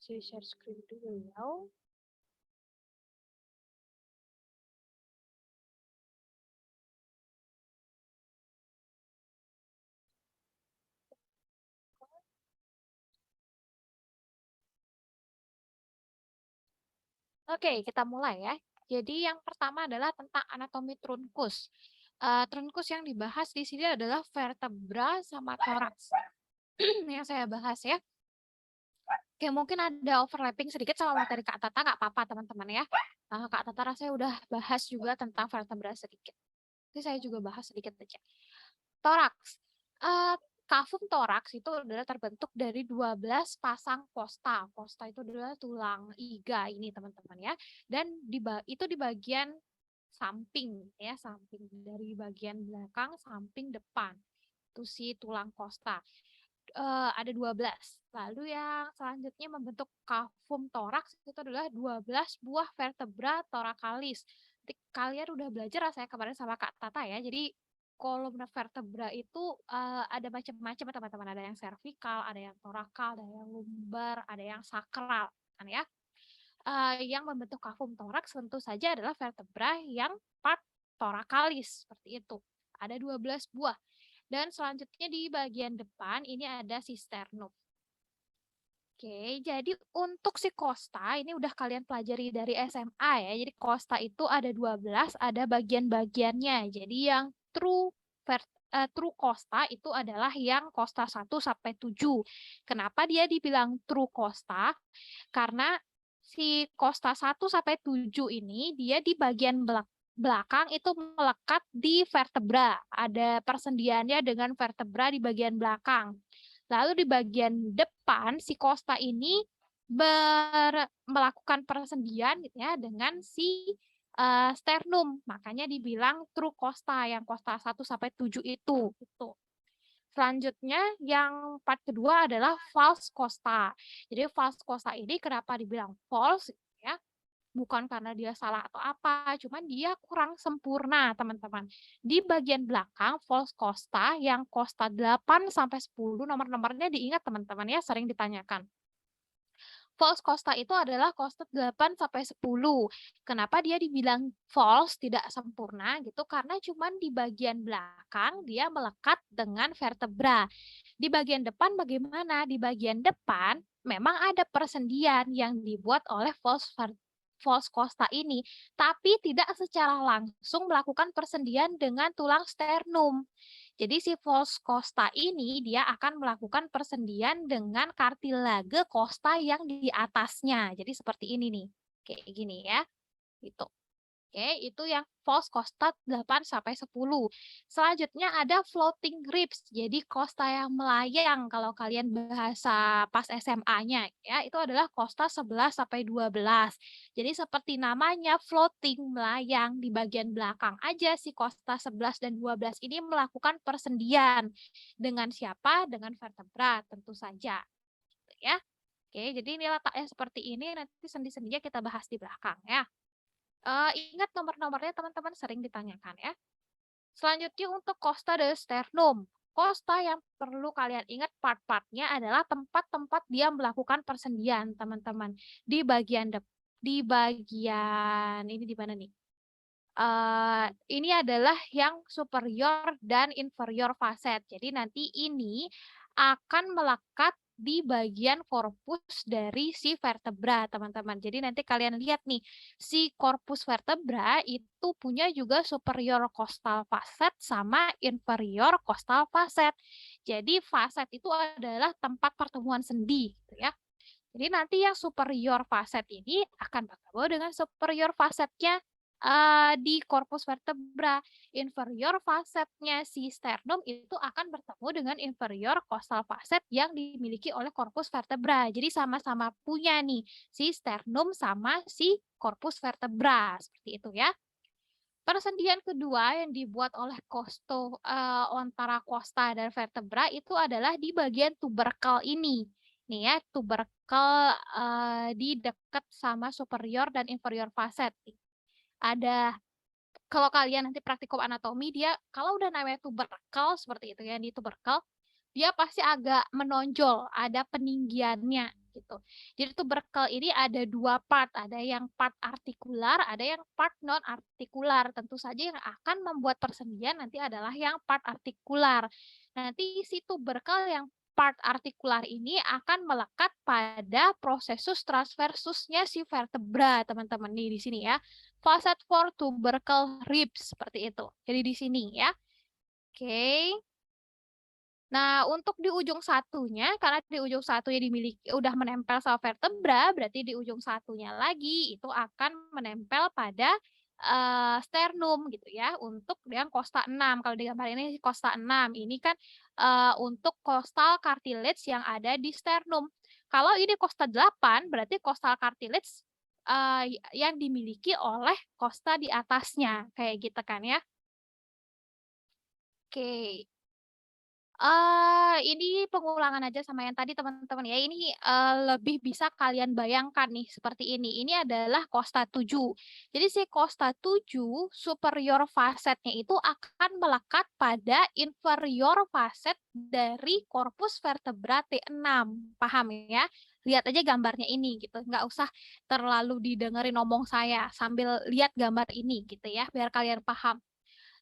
Saya share screen dulu ya. Oke, kita mulai ya. Jadi yang pertama adalah tentang anatomi trunkus. Trunkus yang dibahas di sini adalah vertebra sama toraks. Yang saya bahas ya. Oke, mungkin ada overlapping sedikit sama materi Kak Tata, nggak apa-apa teman-teman ya. Kak Tata rasanya udah bahas juga tentang vertebra sedikit. Jadi saya juga bahas sedikit aja. Toraks. Eh, Kavum toraks itu adalah terbentuk dari 12 pasang kosta. Kosta itu adalah tulang iga ini teman-teman ya. Dan itu di bagian samping ya, samping dari bagian belakang, samping depan. Itu si tulang kosta. Ada 12. Lalu yang selanjutnya membentuk kavum toraks itu adalah 12 buah vertebra torakalis. Nanti kalian udah belajar saya kemarin sama Kak Tata ya. Jadi kolom vertebra itu ada macam-macam teman-teman. Ada yang servikal, ada yang torakal, ada yang lumbar, ada yang sakral kan ya. Yang membentuk kavum toraks tentu saja adalah vertebra yang part torakalis seperti itu. Ada 12 buah. Dan selanjutnya di bagian depan ini ada si sternum. Oke, jadi untuk si kosta ini udah kalian pelajari dari SMA ya. Jadi kosta itu ada 12, ada bagian-bagiannya. Jadi yang true kosta itu adalah yang kosta 1 sampai 7. Kenapa dia dibilang true kosta? Karena si kosta 1 sampai 7 ini dia di bagian belakang itu melekat di vertebra. Ada persendiannya dengan vertebra di bagian belakang. Lalu di bagian depan si kosta ini melakukan persendian gitu ya dengan si sternum. Makanya dibilang true kosta yang kosta 1 sampai 7 itu gitu. Selanjutnya yang part kedua adalah false kosta. Jadi false kosta ini kenapa dibilang false ya? Bukan karena dia salah atau apa, cuman dia kurang sempurna, teman-teman. Di bagian belakang false kosta yang kosta 8 sampai 10 nomor-nomornya diingat teman-teman ya, sering ditanyakan. False kosta itu adalah kosta 8 sampai 10. Kenapa dia dibilang false, tidak sempurna gitu? Karena cuman di bagian belakang dia melekat dengan vertebra. Di bagian depan bagaimana? Di bagian depan memang ada persendian yang dibuat oleh false kosta ini, tapi tidak secara langsung melakukan persendian dengan tulang sternum. Jadi si false kosta ini dia akan melakukan persendian dengan kartilage kosta yang di atasnya. Jadi seperti ini nih. Kayak gini ya. Gitu. Oke, itu yang false kosta 8 sampai 10. Selanjutnya ada floating ribs. Jadi kosta yang melayang kalau kalian bahasa pas SMA-nya ya, itu adalah kosta 11 sampai 12. Jadi seperti namanya floating, melayang di bagian belakang aja si kosta 11 dan 12 ini melakukan persendian dengan siapa? Dengan vertebra tentu saja. Gitu ya. Oke, jadi ini letaknya seperti ini, nanti sendi-sendinya kita bahas di belakang ya. Ingat nomor-nomornya teman-teman sering ditanyakan ya. Selanjutnya untuk costa de sternum. Costa yang perlu kalian ingat part-partnya adalah tempat-tempat dia melakukan persendian, teman-teman. Di bagian ini di mana nih? Ini adalah yang superior dan inferior facet. Jadi nanti ini akan melekat di bagian korpus dari si vertebra, teman-teman. Jadi nanti kalian lihat nih, si korpus vertebra itu punya juga superior costal facet sama inferior costal facet. Jadi facet itu adalah tempat pertemuan sendi, gitu ya. Jadi nanti yang superior facet ini akan bertemu dengan superior facetnya di korpus vertebra. Inferior facetnya si sternum itu akan bertemu dengan inferior costal facet yang dimiliki oleh korpus vertebra. Jadi sama-sama punya nih si sternum sama si korpus vertebra. Seperti itu ya. Persendian kedua yang dibuat oleh antara kosta dan vertebra itu adalah di bagian tubercle ini. Nih ya, tubercle di dekat sama superior dan inferior facet. Ada kalau kalian nanti praktikum anatomi dia kalau udah namanya tubercle seperti itu ya, di tubercle dia pasti agak menonjol, ada peninggiannya. gitu. Jadi tuberkel ini ada dua part, ada yang part artikular, ada yang part non artikular. Tentu saja yang akan membuat persendian nanti adalah yang part artikular. Nanti si tuberkel yang part artikular ini akan melekat pada prosesus transversusnya si vertebra, teman-teman nih di sini ya. Facet for tubercle ribs seperti itu. Jadi di sini ya. Oke. Nah, untuk di ujung satunya, karena di ujung satunya dimiliki udah menempel sama vertebra, berarti di ujung satunya lagi itu akan menempel pada sternum gitu ya, untuk yang kosta 6. Kalau di gambar ini kosta 6, ini kan untuk costal cartilage yang ada di sternum. Kalau ini kosta 8, berarti costal cartilage yang dimiliki oleh kosta di atasnya, kayak gitu kan ya. Oke. Ini pengulangan aja sama yang tadi teman-teman ya. Ini, lebih bisa kalian bayangkan nih seperti ini. Ini adalah kosta 7. Jadi si kosta 7 superior facetnya itu akan melekat pada inferior facet dari corpus vertebrate 6. Paham ya? Lihat aja gambarnya ini gitu. Nggak usah terlalu didengerin ngomong saya, sambil lihat gambar ini gitu ya, biar kalian paham.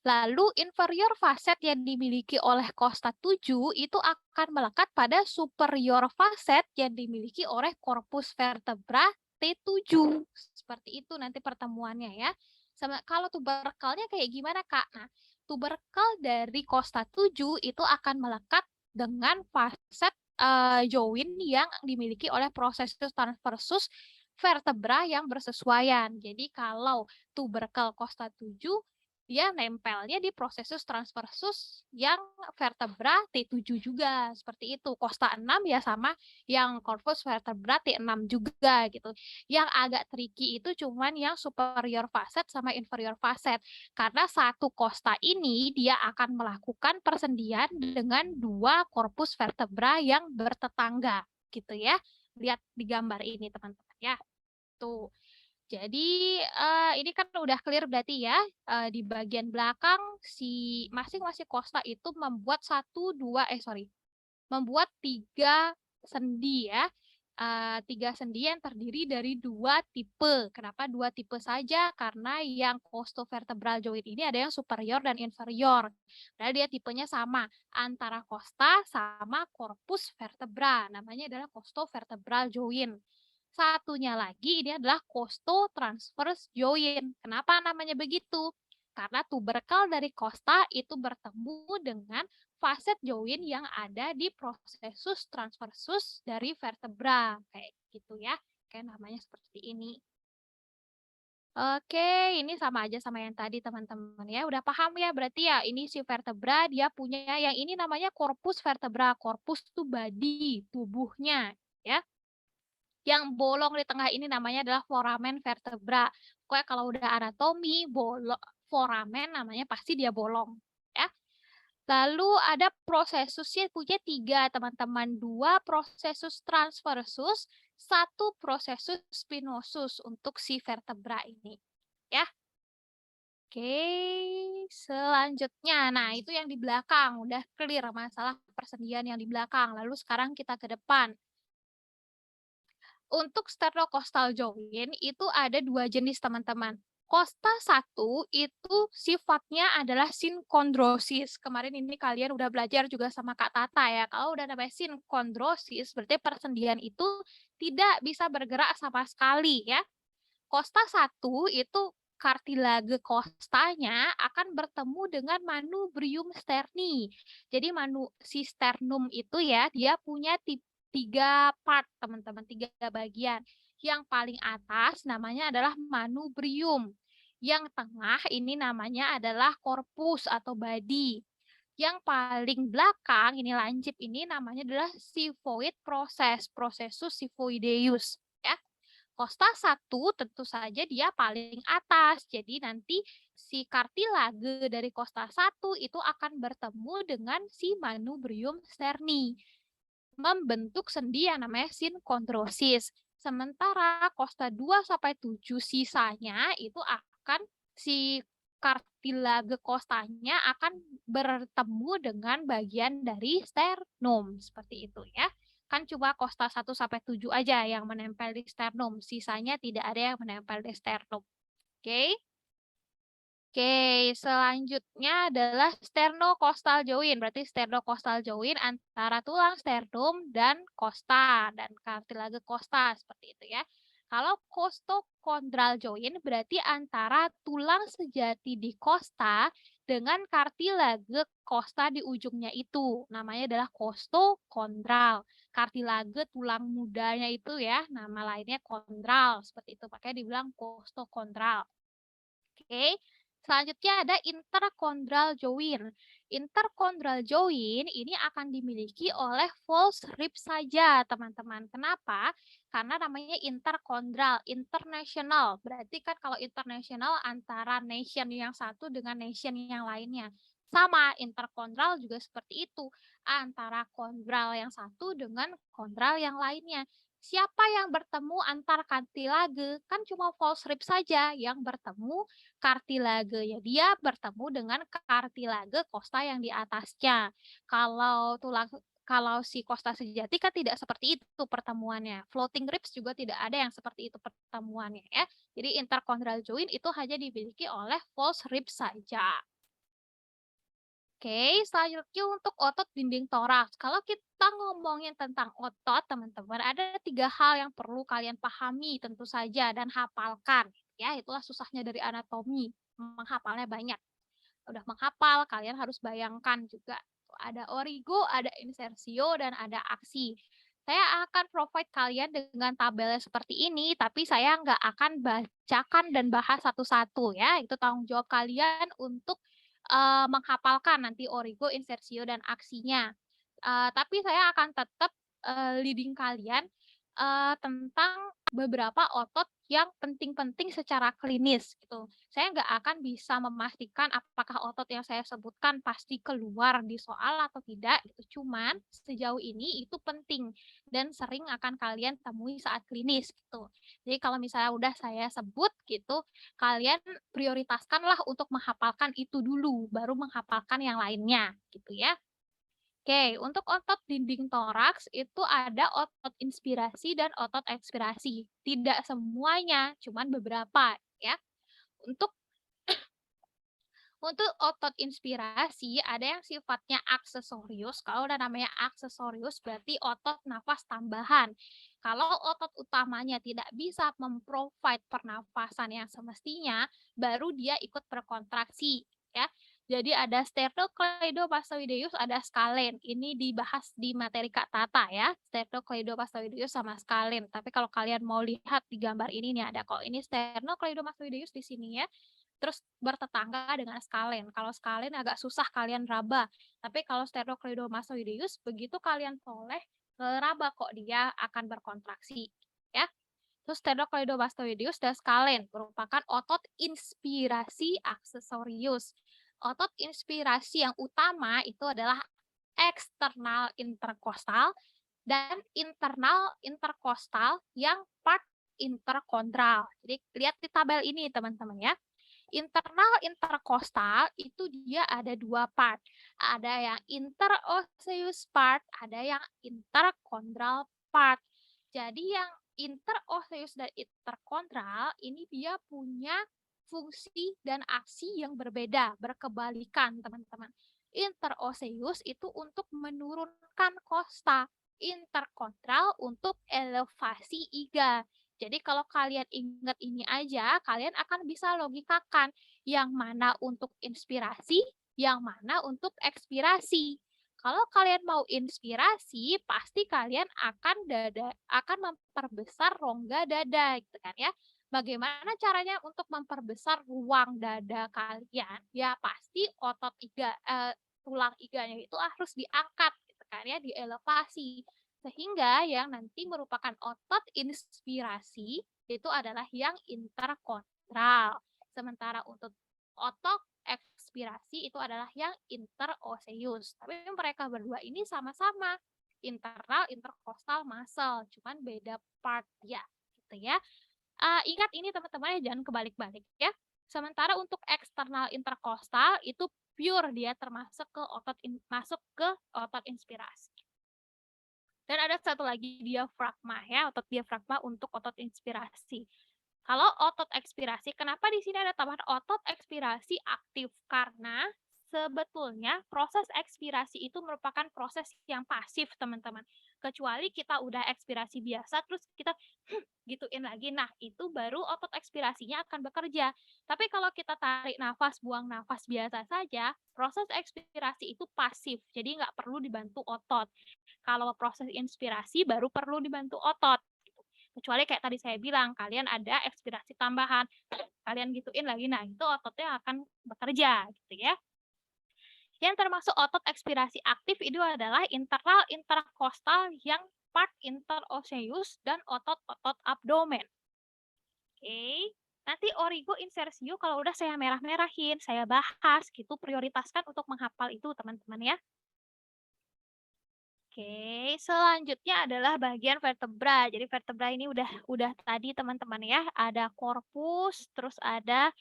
Lalu inferior facet yang dimiliki oleh kosta 7 itu akan melekat pada superior facet yang dimiliki oleh corpus vertebra T7. Seperti itu nanti pertemuannya ya. Sama kalau tuberkelnya kayak gimana, Kak? Nah, tuberkel dari kosta 7 itu akan melekat dengan facet join yang dimiliki oleh prosesus transversus vertebra yang bersesuaian. Jadi kalau tuberkel kosta 7 dia nempelnya di prosesus transversus yang vertebra T7 juga, seperti itu. Kosta 6 ya sama yang corpus vertebra T6 juga gitu. Yang agak tricky itu cuman yang superior facet sama inferior facet. Karena satu kosta ini dia akan melakukan persendian dengan dua corpus vertebra yang bertetangga gitu ya. Lihat di gambar ini teman-teman ya. Tuh. Jadi, ini kan udah clear berarti ya, di bagian belakang si masing-masing kosta itu membuat membuat 3 sendi ya, 3 sendi yang terdiri dari 2 tipe. Kenapa 2 tipe saja? Karena yang costovertebral joint ini ada yang superior dan inferior. Padahal dia tipenya sama, antara kosta sama corpus vertebra, namanya adalah costovertebral joint. Satunya lagi ini adalah costotransverse joint. Kenapa namanya begitu? Karena tuberkel dari costa itu bertemu dengan facet joint yang ada di prosesus transversus dari vertebra. Kayak gitu ya. Kayak namanya seperti ini. Oke, ini sama aja sama yang tadi teman-teman ya. Udah paham ya berarti ya ini si vertebra dia punya yang ini namanya corpus vertebra. Corpus itu body, tubuhnya ya. Yang bolong di tengah ini namanya adalah foramen vertebra. Pokoknya kalau udah anatomi, foramen namanya pasti dia bolong. Ya. Lalu ada prosesusnya punya 3 teman-teman. 2 prosesus transversus, 1 prosesus spinosus untuk si vertebra ini. Ya. Oke, selanjutnya. Nah, itu yang di belakang. Udah clear masalah persendian yang di belakang. Lalu sekarang kita ke depan. Untuk sternocostal joint itu ada 2 jenis teman-teman. Kosta 1 itu sifatnya adalah sinkondrosis. Kemarin ini kalian udah belajar juga sama Kak Tata ya. Kalau udah namanya sinkondrosis berarti persendian itu tidak bisa bergerak sama sekali ya. Kosta 1 itu kartilage kostanya akan bertemu dengan manubrium sterni. Jadi si sternum itu ya, dia punya 3 part, teman-teman, 3 bagian. Yang paling atas namanya adalah manubrium. Yang tengah ini namanya adalah corpus atau body. Yang paling belakang, ini lancip ini namanya adalah xiphoid process, processus xiphoideus. Ya. Kosta 1 tentu saja dia paling atas. Jadi nanti si kartilage dari kosta 1 itu akan bertemu dengan si manubrium sterni. Membentuk sendi yang namanya sinkondrosis. Sementara kosta 2 sampai 7 sisanya itu akan si kartilage kostanya akan bertemu dengan bagian dari sternum seperti itu ya. Kan cuma kosta 1 sampai 7 aja yang menempel di sternum, sisanya tidak ada yang menempel di sternum. Oke. Oke, selanjutnya adalah sternocostal joint. Berarti sternocostal joint antara tulang sternum dan costa dan kartilage costa seperti itu ya. Kalau costochondral joint berarti antara tulang sejati di costa dengan kartilage costa di ujungnya itu. Namanya adalah costochondral. Kartilage tulang mudanya itu ya, nama lainnya kondral. Seperti itu, makanya dibilang costochondral. Oke, selanjutnya ada interchondral joint. Interchondral joint ini akan dimiliki oleh false rib saja, teman-teman. Kenapa? Karena namanya interchondral, international. Berarti kan kalau international antara nation yang satu dengan nation yang lainnya. Sama, interchondral juga seperti itu, antara kondral yang satu dengan kondral yang lainnya. Siapa yang bertemu antar kartilage? Kan cuma false rib saja yang bertemu kartilage ya, dia bertemu dengan kartilage kosta yang di atasnya. Kalau si kosta sejati kan tidak seperti itu pertemuannya. Floating ribs juga tidak ada yang seperti itu pertemuannya ya. Jadi interchondral joint itu hanya dimiliki oleh false ribs saja. Oke, selanjutnya untuk otot dinding toraks. Kalau kita ngomongin tentang otot, teman-teman, ada 3 hal yang perlu kalian pahami tentu saja dan hafalkan. Ya, itulah susahnya dari anatomi. Menghafalnya banyak. Udah menghafal, kalian harus bayangkan juga. Ada origo, ada insersio, dan ada aksi. Saya akan provide kalian dengan tabelnya seperti ini, tapi saya nggak akan bacakan dan bahas satu-satu ya. Itu tanggung jawab kalian untuk menghafalkan nanti origo, insersio, dan aksinya. Tapi saya akan tetap leading kalian tentang beberapa otot yang penting-penting secara klinis gitu. Saya nggak akan bisa memastikan apakah otot yang saya sebutkan pasti keluar di soal atau tidak gitu. Cuman sejauh ini itu penting dan sering akan kalian temui saat klinis gitu. Jadi kalau misalnya udah saya sebut gitu, kalian prioritaskanlah untuk menghafalkan itu dulu, baru menghafalkan yang lainnya gitu ya. Oke, untuk otot dinding toraks itu ada otot inspirasi dan otot ekspirasi. Tidak semuanya, cuman beberapa ya. Untuk untuk otot inspirasi ada yang sifatnya aksesorius. Kalau udah namanya aksesorius berarti otot nafas tambahan. Kalau otot utamanya tidak bisa memprovide pernafasan yang semestinya, baru dia ikut berkontraksi ya. Jadi ada sternocleidomastoideus, ada scalene. Ini dibahas di materi Kak Tata ya, sternocleidomastoideus sama scalene. Tapi kalau kalian mau lihat di gambar ini nih ada kok. Ini sternocleidomastoideus di sini ya. Terus bertetangga dengan scalene. Kalau scalene agak susah kalian raba. Tapi kalau sternocleidomastoideus begitu kalian toleh raba kok dia akan berkontraksi ya. Terus sternocleidomastoideus dan scalene merupakan otot inspirasi aksesorius. Otot inspirasi yang utama itu adalah eksternal interkostal dan internal interkostal yang part interkondral. Jadi lihat di tabel ini teman-teman ya. Internal interkostal itu dia ada 2 part. Ada yang interosseous part, ada yang interkondral part. Jadi yang interosseous dan interkondral ini dia punya fungsi dan aksi yang berbeda, berkebalikan teman-teman. Interosseous itu untuk menurunkan kosta, interkondral untuk elevasi iga. Jadi kalau kalian ingat ini aja, kalian akan bisa logikakan yang mana untuk inspirasi, yang mana untuk ekspirasi. Kalau kalian mau inspirasi, pasti kalian akan memperbesar rongga dada gitu kan ya. Bagaimana caranya untuk memperbesar ruang dada kalian? Ya pasti tulang iganya itu harus diangkat gitu kan ya, dielevasi. Sehingga yang nanti merupakan otot inspirasi itu adalah yang interkondral. Sementara untuk otot ekspirasi itu adalah yang interosseous. Tapi mereka berdua ini sama-sama internal intercostal muscle, cuman beda part ya, gitu ya. Ingat ini teman-teman ya, jangan kebalik-balik ya. Sementara untuk eksternal interkostal itu pure dia termasuk ke masuk ke otot inspirasi. Dan ada satu lagi diafragma ya, otot diafragma untuk otot inspirasi. Kalau otot ekspirasi, kenapa di sini ada tambahan otot ekspirasi aktif? Karena sebetulnya proses ekspirasi itu merupakan proses yang pasif, teman-teman. Kecuali kita udah ekspirasi biasa, terus kita gituin lagi. Nah, itu baru otot ekspirasinya akan bekerja. Tapi kalau kita tarik nafas, buang nafas biasa saja, proses ekspirasi itu pasif. Jadi nggak perlu dibantu otot. Kalau proses inspirasi baru perlu dibantu otot. Kecuali kayak tadi saya bilang, kalian ada ekspirasi tambahan, kalian gituin lagi, nah itu ototnya akan bekerja gitu ya. Yang termasuk otot ekspirasi aktif itu adalah internal interkostal yang part interosseus dan otot-otot abdomen. Oke. Nanti origo insertio kalau udah saya merah-merahin, saya bahas gitu, prioritaskan untuk menghafal itu teman-teman ya. Oke, selanjutnya adalah bagian vertebra. Jadi vertebra ini udah tadi teman-teman ya, ada korpus, terus ada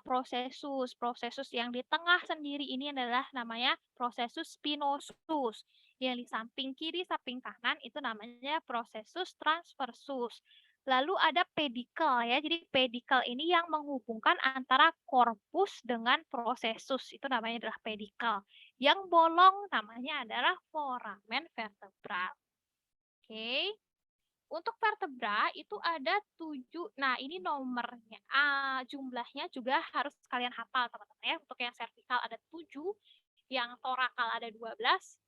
prosesus. Prosesus yang di tengah sendiri ini adalah namanya prosesus spinosus. Yang di samping kiri, samping kanan itu namanya prosesus transversus. Lalu ada pedicle ya. Jadi pedicle ini yang menghubungkan antara korpus dengan prosesus. Itu namanya adalah pedicle. Yang bolong namanya adalah foramen vertebral. Oke. Untuk vertebra itu ada 7. Nah, ini nomornya. Jumlahnya juga harus kalian hafal, teman-teman ya. Untuk yang servikal ada 7, yang torakal ada 12,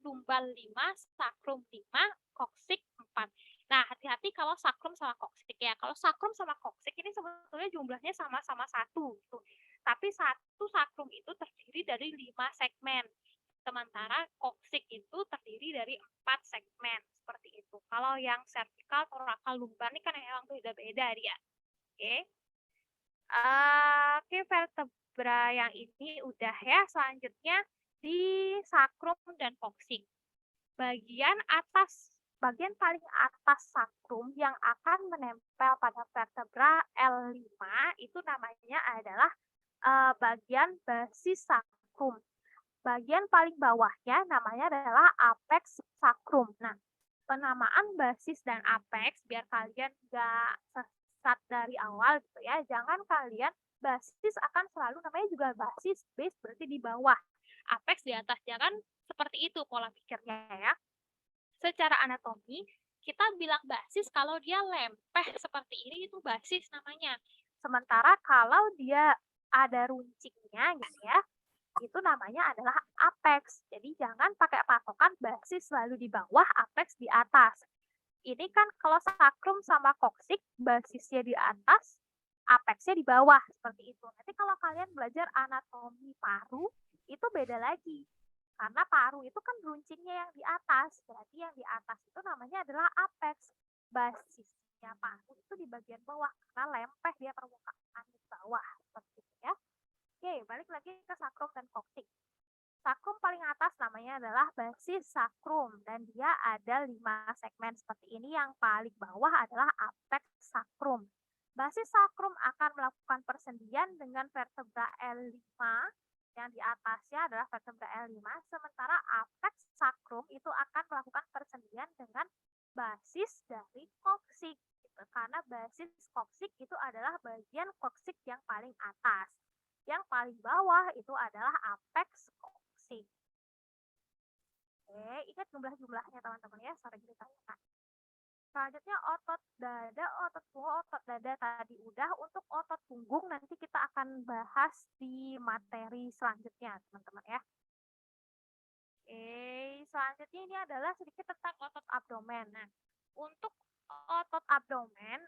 lumbal 5, sakrum 5, koksik 4. Nah, hati-hati kalau sakrum sama koksik ya. Kalau sakrum sama koksik ini sebetulnya jumlahnya sama-sama 1 gitu. Tapi satu sakrum itu terdiri dari 5 segmen. Sementara koksik itu terdiri dari 4 segmen, seperti itu. Kalau yang servikal, torakal, lumbar ini kan emang beda-beda dia. Oke. Oke, vertebra yang ini udah ya. Selanjutnya di sakrum dan koksik. Bagian paling atas sakrum yang akan menempel pada vertebra L5 itu namanya adalah bagian basis sakrum. Bagian paling bawahnya namanya adalah apex sacrum. Nah, penamaan basis dan apex biar kalian nggak sesat dari awal gitu ya. Jangan kalian basis akan selalu namanya juga basis, base berarti di bawah. Apex di atas, jangan seperti itu pola pikirnya ya. Secara anatomi, kita bilang basis kalau dia lempeh seperti ini itu basis namanya. Sementara kalau dia ada runcingnya gitu ya, itu namanya adalah apex. Jadi jangan pakai patokan basis selalu di bawah, apex di atas. Ini kan kalau sakrum sama koksik, basisnya di atas, apexnya di bawah, seperti itu. Nanti kalau kalian belajar anatomi paru, itu beda lagi. Karena paru itu kan runcingnya yang di atas, berarti yang di atas itu namanya adalah apex. Basisnya paru itu di bagian bawah, karena lempeh dia permukaan di bawah, seperti itu ya. Oke, balik lagi ke sakrum dan koksik. Sakrum paling atas namanya adalah basis sakrum dan dia ada 5 segmen seperti ini. Yang paling bawah adalah apex sakrum. Basis sakrum akan melakukan persendian dengan vertebra L5 yang di atasnya adalah vertebra L5, sementara apex sakrum itu akan melakukan persendian dengan basis dari koksik. Karena basis koksik itu adalah bagian koksik yang paling atas. Yang paling bawah itu adalah apex koksik. Oke, ingat jumlah-jumlahnya teman-teman ya, sering ditanyakan. Selanjutnya otot dada, otot punggung, otot dada tadi udah. Untuk otot punggung nanti kita akan bahas di materi selanjutnya teman-teman ya. Oke, selanjutnya ini adalah sedikit tentang otot abdomen. Nah, untuk otot abdomen,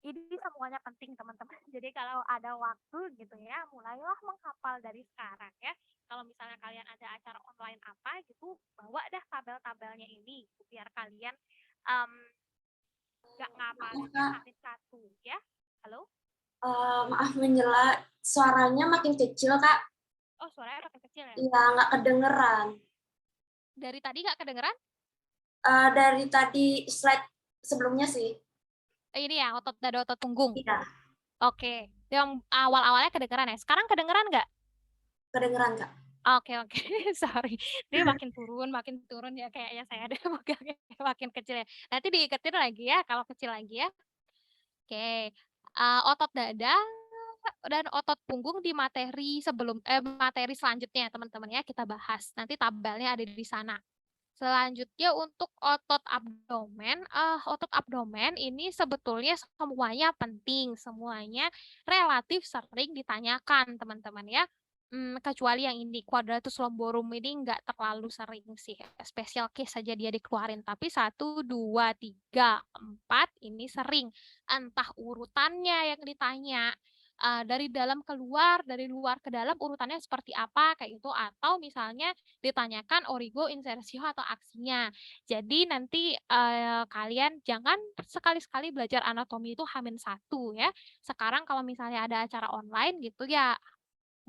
ini semuanya penting teman-teman. Jadi kalau ada waktu gitu ya, mulailah menghafal dari sekarang ya. Kalau misalnya kalian ada acara online apa gitu, bawa dah tabel-tabelnya ini biar kalian nggak ngapalinnya satu ya. Halo? Maaf menyela, suaranya makin kecil Kak. Oh, suaranya makin kecil ya? Iya, nggak kedengeran. Dari tadi nggak kedengeran? Dari tadi slide sebelumnya sih. Ini ya, otot dada, otot punggung. Iya. Oke, yang awal-awalnya kedengeran ya. Sekarang kedengeran nggak? Kedengeran Kak. Oke oke, sorry. Dia makin turun ya kayaknya saya deh megangnya makin kecil ya. Nanti diiketin lagi ya kalau kecil lagi ya. Oke, otot dada dan otot punggung di materi selanjutnya teman-teman ya kita bahas. Nanti tabelnya ada di sana. Selanjutnya untuk otot abdomen ini sebetulnya semuanya penting, semuanya relatif sering ditanyakan teman-teman ya. Kecuali yang ini quadratus lumborum ini nggak terlalu sering sih, special case saja dia dikeluarin. Tapi 1, 2, 3, 4 ini sering, entah urutannya yang ditanya. Dari dalam keluar, dari luar ke dalam urutannya seperti apa kayak gitu atau misalnya ditanyakan origo, insersio, atau aksinya. Jadi nanti kalian jangan sekali-sekali belajar anatomi itu H-1 ya. Sekarang kalau misalnya ada acara online gitu ya,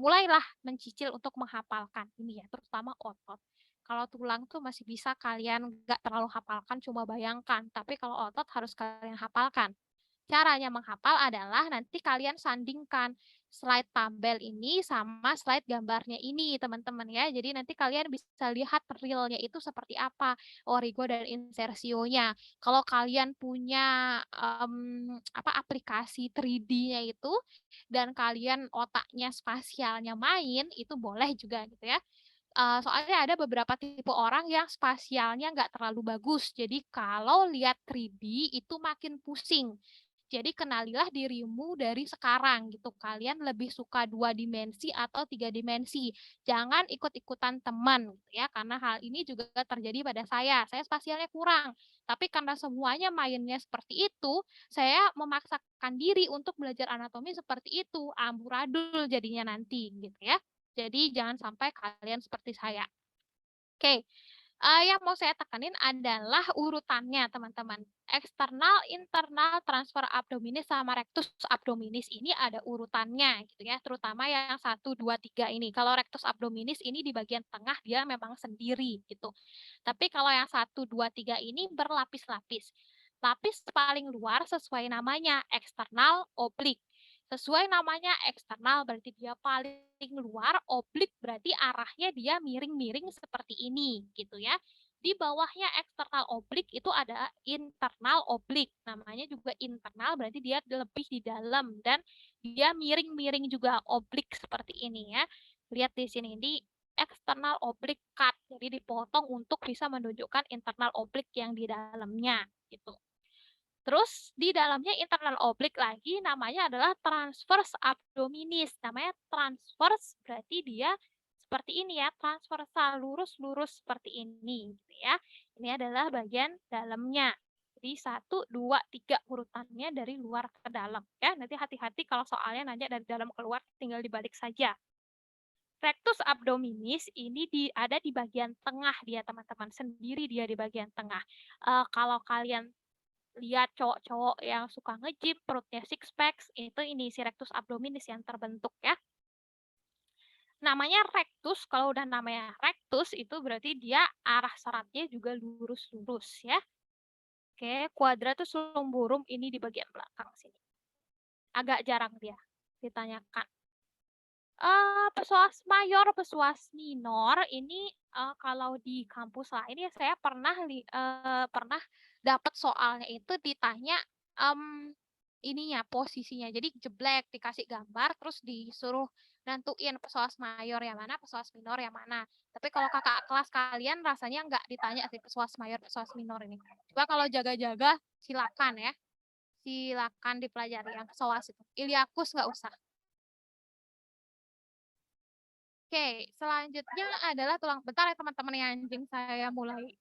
mulailah mencicil untuk menghafalkan ini ya, terutama otot. Kalau tulang tuh masih bisa kalian nggak terlalu hafalkan, cuma bayangkan. Tapi kalau otot harus kalian hafalkan. Caranya menghafal adalah nanti kalian sandingkan slide tabel ini sama slide gambarnya ini, teman-teman ya. Jadi nanti kalian bisa lihat realnya itu seperti apa, origo dan insersionya. Kalau kalian punya aplikasi 3D-nya itu dan kalian otaknya spasialnya main, itu boleh juga gitu ya. Soalnya ada beberapa tipe orang yang spasialnya nggak terlalu bagus. Jadi kalau lihat 3D itu makin pusing. Jadi kenalilah dirimu dari sekarang gitu. Kalian lebih suka 2 dimensi atau 3 dimensi. Jangan ikut-ikutan teman gitu ya. Karena hal ini juga terjadi pada saya. Saya spasialnya kurang. Tapi karena semuanya mainnya seperti itu, saya memaksakan diri untuk belajar anatomi seperti itu. Amburadul jadinya nanti gitu ya. Jadi jangan sampai kalian seperti saya. Oke, yang mau saya tekanin adalah urutannya, teman-teman. Eksternal, internal, transfer abdominis, sama rectus abdominis ini ada urutannya, gitu ya. Terutama yang 1, 2, 3 ini. Kalau rectus abdominis ini di bagian tengah dia memang sendiri, gitu. Tapi kalau yang 1, 2, 3 ini berlapis-lapis. Lapis paling luar sesuai namanya, eksternal, oblik. Sesuai namanya eksternal berarti dia paling luar, oblik berarti arahnya dia miring-miring seperti ini gitu ya. Di bawahnya eksternal oblik itu ada internal oblik. Namanya juga internal berarti dia lebih di dalam dan dia miring-miring juga oblik seperti ini ya. Lihat di sini ini eksternal oblik cut. Jadi dipotong untuk bisa menunjukkan internal oblik yang di dalamnya gitu. Terus di dalamnya internal oblik lagi namanya adalah transverse abdominis. Namanya transverse berarti dia seperti ini ya, transversal lurus-lurus seperti ini gitu ya. Ini adalah bagian dalamnya. Jadi 1, 2, 3 urutannya dari luar ke dalam ya. Nanti hati-hati kalau soalnya nanya dari dalam keluar tinggal dibalik saja. Rectus abdominis ini ada di bagian tengah dia teman-teman, sendiri dia di bagian tengah. Kalau kalian lihat cowok-cowok yang suka nge-gym, perutnya six packs, itu ini si rectus abdominis yang terbentuk ya. Namanya rectus, kalau udah namanya rectus itu berarti dia arah seratnya juga lurus-lurus ya. Oke, quadratus lumborum ini di bagian belakang sini. Agak jarang dia ditanyakan. Psoas mayor, psoas minor ini kalau di kampus lain ya saya pernah dapat soalnya itu ditanya ininya posisinya. Jadi jeblek dikasih gambar terus disuruh nentuin psoas mayor yang mana, psoas minor yang mana. Tapi kalau kakak kelas kalian rasanya nggak ditanya sih psoas mayor, psoas minor ini. Coba kalau jaga-jaga silakan ya. Silakan dipelajari yang psoas itu. Iliakus nggak usah. Oke, selanjutnya adalah tulang. Bentar ya teman-teman yang anjing saya mulai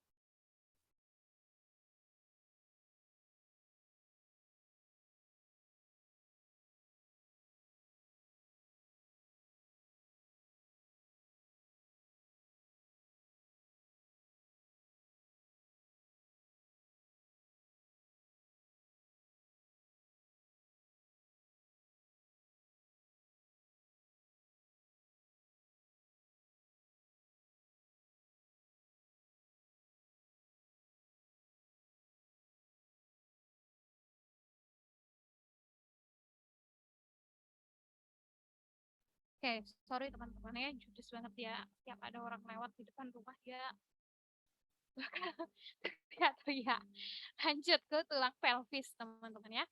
Oke, sorry teman-temannya judes banget ya. Tiap ada orang lewat di depan rumah dia ya teriak. Lanjut ke tulang pelvis teman-teman ya.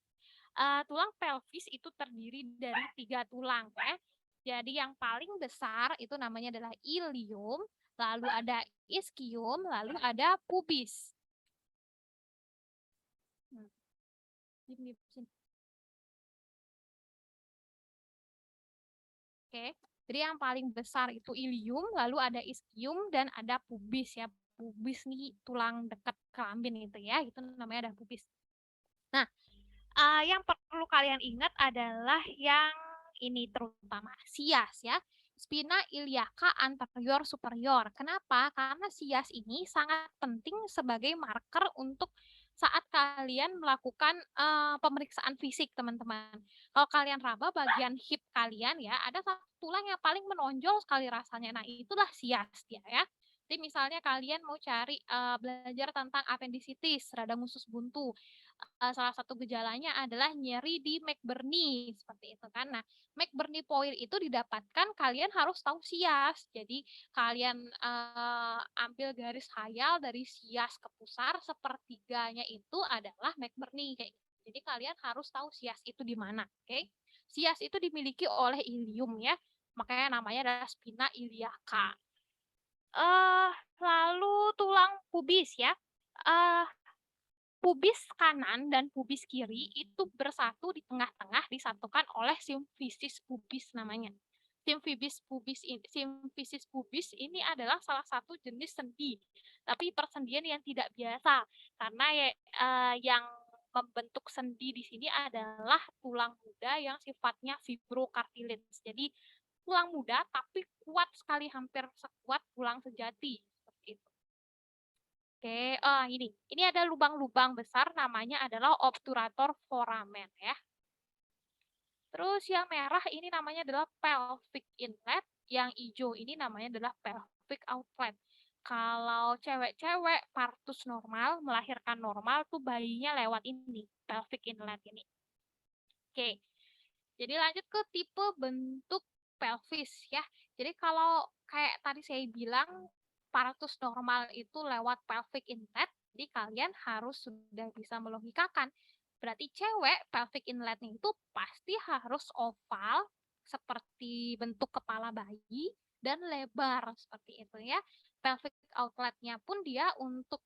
Tulang pelvis itu terdiri dari 3 tulang ya. Jadi yang paling besar itu namanya adalah ilium, lalu ada ischium, lalu ada pubis. Oke, jadi yang paling besar itu ilium, lalu ada ischium dan ada pubis ya. Pubis nih tulang dekat kelamin itu ya, itu namanya ada pubis. Nah, yang perlu kalian ingat adalah yang ini terutama sias ya. Spina iliaca anterior superior. Kenapa? Karena sias ini sangat penting sebagai marker untuk saat kalian melakukan pemeriksaan fisik, teman-teman. Kalau kalian raba bagian hip kalian ya, ada satu tulang yang paling menonjol sekali rasanya. Nah, itulah sias dia ya. Jadi misalnya kalian mau cari belajar tentang appendicitis, radang usus buntu. Salah satu gejalanya adalah nyeri di McBurney seperti itu kan. Nah, McBurney point itu didapatkan kalian harus tahu sias. Jadi kalian ambil garis khayal dari sias ke pusar, sepertiganya itu adalah McBurney kayak gitu. Jadi kalian harus tahu sias itu di mana, oke? Sias itu dimiliki oleh ilium ya. Makanya namanya adalah spina iliaca. Lalu tulang pubis ya. Pubis kanan dan pubis kiri itu bersatu di tengah-tengah disatukan oleh simfisis pubis namanya. Simfisis pubis ini adalah salah satu jenis sendi, tapi persendian yang tidak biasa karena yang membentuk sendi di sini adalah tulang muda yang sifatnya fibrokartilis. Jadi tulang muda tapi kuat sekali, hampir sekuat tulang sejati seperti itu. Oke, ini ada lubang-lubang besar namanya adalah obturator foramen ya. Terus yang merah ini namanya adalah pelvic inlet, yang hijau ini namanya adalah pelvic outlet. Kalau cewek-cewek partus normal, melahirkan normal tuh bayinya lewat ini, pelvic inlet ini. Oke. Jadi lanjut ke tipe bentuk pelvis ya. Jadi kalau kayak tadi saya bilang partus normal itu lewat pelvic inlet, jadi kalian harus sudah bisa melogikakan. Berarti cewek pelvic inletnya itu pasti harus oval seperti bentuk kepala bayi dan lebar seperti itu ya. Pelvic outletnya pun dia untuk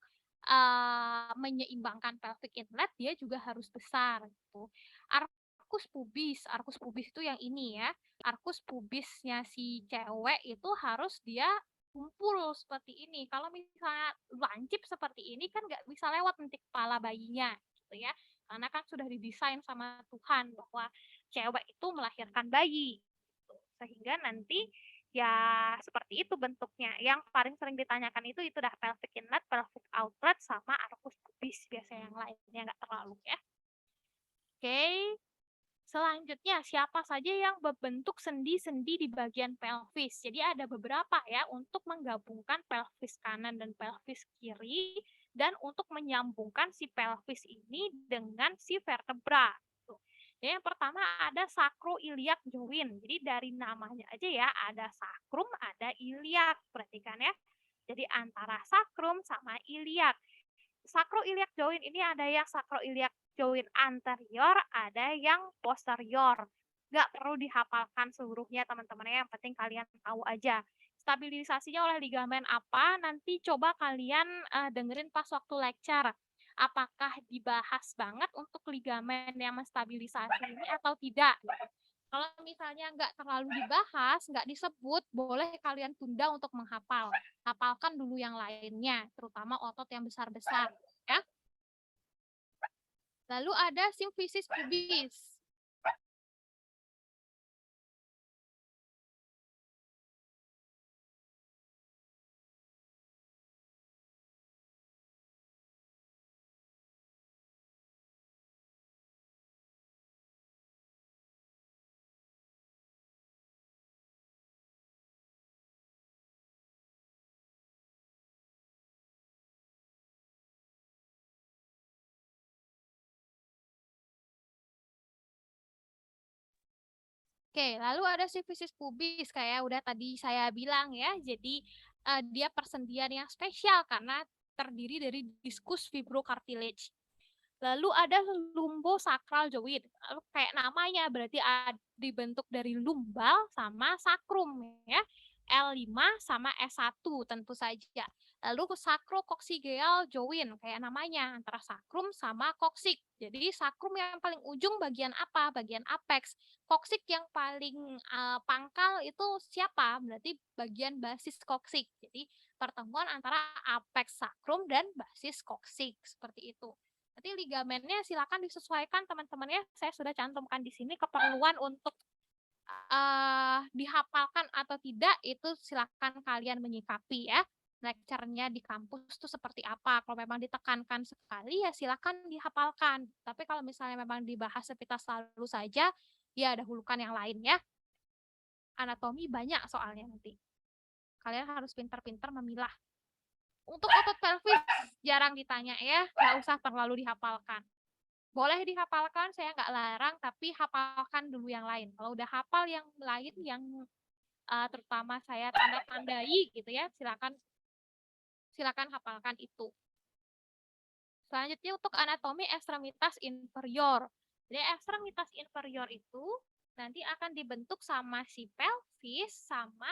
menyeimbangkan pelvic inlet dia juga harus besar gitu. Arcus pubis itu yang ini ya. Arcus pubisnya si cewek itu harus dia kumpul seperti ini. Kalau misalnya lancip seperti ini kan nggak bisa lewat nanti kepala bayinya gitu ya. Karena kan sudah didesain sama Tuhan bahwa cewek itu melahirkan bayi. Gitu. Sehingga nanti ya seperti itu bentuknya. Yang paling sering ditanyakan itu dah pelvic inlet, pelvic outlet, sama arcus pubis. Biasanya yang lainnya nggak terlalu ya. Oke. Selanjutnya, siapa saja yang berbentuk sendi-sendi di bagian pelvis? Jadi ada beberapa ya untuk menggabungkan pelvis kanan dan pelvis kiri dan untuk menyambungkan si pelvis ini dengan si vertebra. Jadi yang pertama ada sacroiliac joint. Jadi dari namanya aja ya, ada sacrum, ada iliac. Perhatikan ya. Jadi antara sacrum sama iliac. Sacroiliac joint ini ada yang sacroiliac joint anterior, ada yang posterior. Nggak perlu dihafalkan seluruhnya teman-teman ya, yang penting kalian tahu aja. Stabilisasinya oleh ligamen apa, nanti coba kalian dengerin pas waktu lecture. Apakah dibahas banget untuk ligamen yang menstabilisasi ini atau tidak? Kalau misalnya nggak terlalu dibahas, nggak disebut, boleh kalian tunda untuk menghafal. Hafalkan dulu yang lainnya, terutama otot yang besar-besar. Ya. Lalu ada simfisis pubis. Oke, lalu ada sifisis pubis kayak udah tadi saya bilang ya. Jadi dia persendian yang spesial karena terdiri dari diskus fibrocartilage. Lalu ada lumbosakral joint. Kayak namanya berarti dibentuk dari lumbal sama sakrum ya. L5 sama S1 tentu saja. Lalu sakrokoksigeual joint kayak namanya antara sakrum sama koksik. Jadi sakrum yang paling ujung bagian apa? Bagian apex. Koksik yang paling pangkal itu siapa? Berarti bagian basis koksik. Jadi pertemuan antara apex sakrum dan basis koksik seperti itu. Nanti ligamennya silakan disesuaikan teman-teman ya. Saya sudah cantumkan di sini keperluan untuk dihafalkan atau tidak itu silakan kalian menyikapi ya. Lecture-nya di kampus itu seperti apa. Kalau memang ditekankan sekali ya silakan dihafalkan. Tapi kalau misalnya memang dibahas sepintas lalu saja, ya dahulukan yang lain ya. Anatomi banyak soalnya nanti. Kalian harus pintar-pintar memilah. Untuk otot pelvis jarang ditanya ya, nggak usah terlalu dihafalkan. Boleh dihafalkan, saya nggak larang, tapi hafalkan dulu yang lain. Kalau udah hafal yang lain yang terutama saya tanda-tandai gitu ya, silakan hafalkan itu. Selanjutnya untuk anatomi ekstremitas inferior. Jadi ekstremitas inferior itu nanti akan dibentuk sama si pelvis sama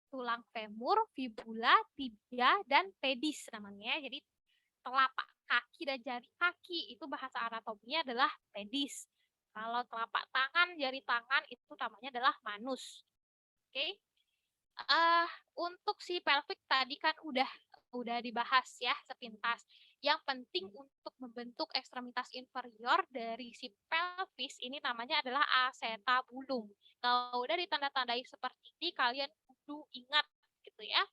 tulang femur, fibula, tibia, dan pedis namanya. Jadi telapak kaki dan jari kaki itu bahasa anatominya adalah pedis. Kalau telapak tangan, jari tangan itu namanya adalah manus. Oke. Untuk si pelvic tadi kan udah dibahas ya sepintas. Yang penting untuk membentuk ekstremitas inferior dari si pelvis ini namanya adalah acetabulum. Kalau udah ditanda-tandai seperti ini, kalian kudu ingat gitu ya.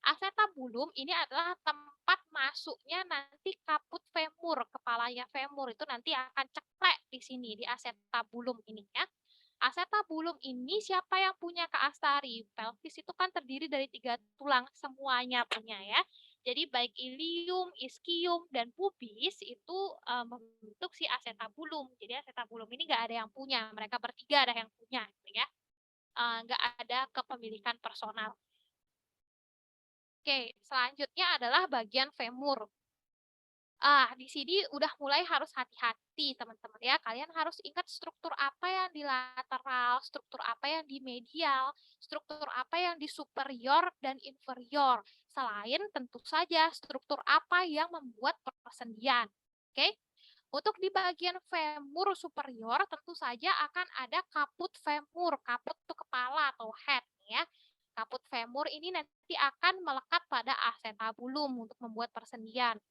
Acetabulum ini adalah tempat masuknya nanti kaput femur, kepalanya femur itu nanti akan ceklek di sini di acetabulum ini ya. Acetabulum ini siapa yang punya Kak Astari? Pelvis itu kan terdiri dari 3 tulang, semuanya punya ya. Jadi baik ilium, ischium, dan pubis itu membentuk si acetabulum. Jadi acetabulum ini nggak ada yang punya, mereka bertiga ada yang punya gitu ya. Nggak ada kepemilikan personal. Oke, selanjutnya adalah bagian femur. Di sini udah mulai harus hati-hati teman-teman ya. Kalian harus ingat struktur apa yang di lateral, struktur apa yang di medial, struktur apa yang di superior dan inferior. Selain tentu saja struktur apa yang membuat persendian. Oke? Untuk di bagian femur superior tentu saja akan ada kaput femur. Kaput itu kepala atau head ya. Kaput femur ini nanti akan melekat pada acetabulum untuk membuat persendian.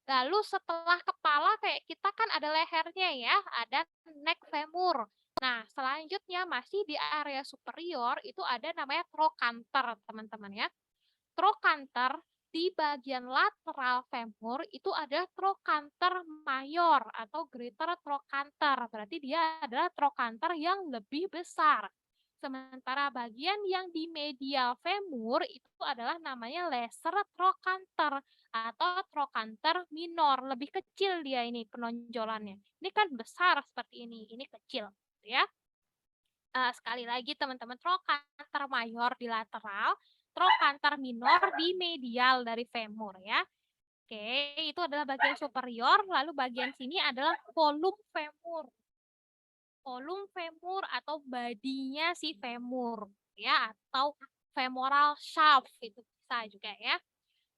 Lalu setelah kepala kayak kita kan ada lehernya ya, ada neck femur. Nah, selanjutnya masih di area superior itu ada namanya trochanter, teman-teman ya. Trochanter di bagian lateral femur itu ada trochanter mayor atau greater trochanter. Berarti dia adalah trochanter yang lebih besar. Sementara bagian yang di medial femur itu adalah namanya lesser trochanter atau trochanter minor. Lebih kecil dia ini penonjolannya. Ini kan besar seperti ini kecil. Ya. Sekali lagi teman-teman, trochanter mayor di lateral, trochanter minor di medial dari femur ya. Oke, itu adalah bagian superior, lalu bagian sini adalah column femur. Column femur atau badinya si femur ya, atau femoral shaft itu bisa juga ya.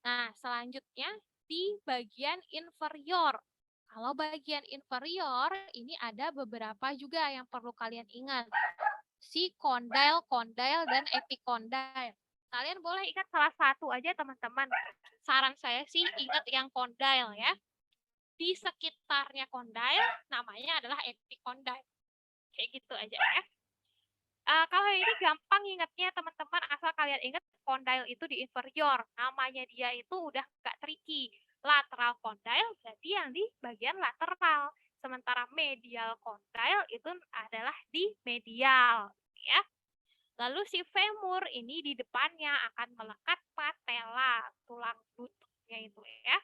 Nah, selanjutnya di bagian inferior. Kalau bagian inferior ini ada beberapa juga yang perlu kalian ingat. Si condyle, condyle, dan epicondyle. Kalian boleh ingat salah satu aja teman-teman. Saran saya sih ingat yang condyle ya. Di sekitarnya condyle namanya adalah epicondyle. Kayak gitu aja ya. Kalau ini gampang ingatnya teman-teman, asal kalian ingat condyle itu di inferior. Namanya dia itu udah nggak tricky. Lateral condyle berarti yang di bagian lateral. Sementara medial condyle itu adalah di medial. Ya. Lalu si femur ini di depannya akan melekat patella, tulang lututnya itu ya.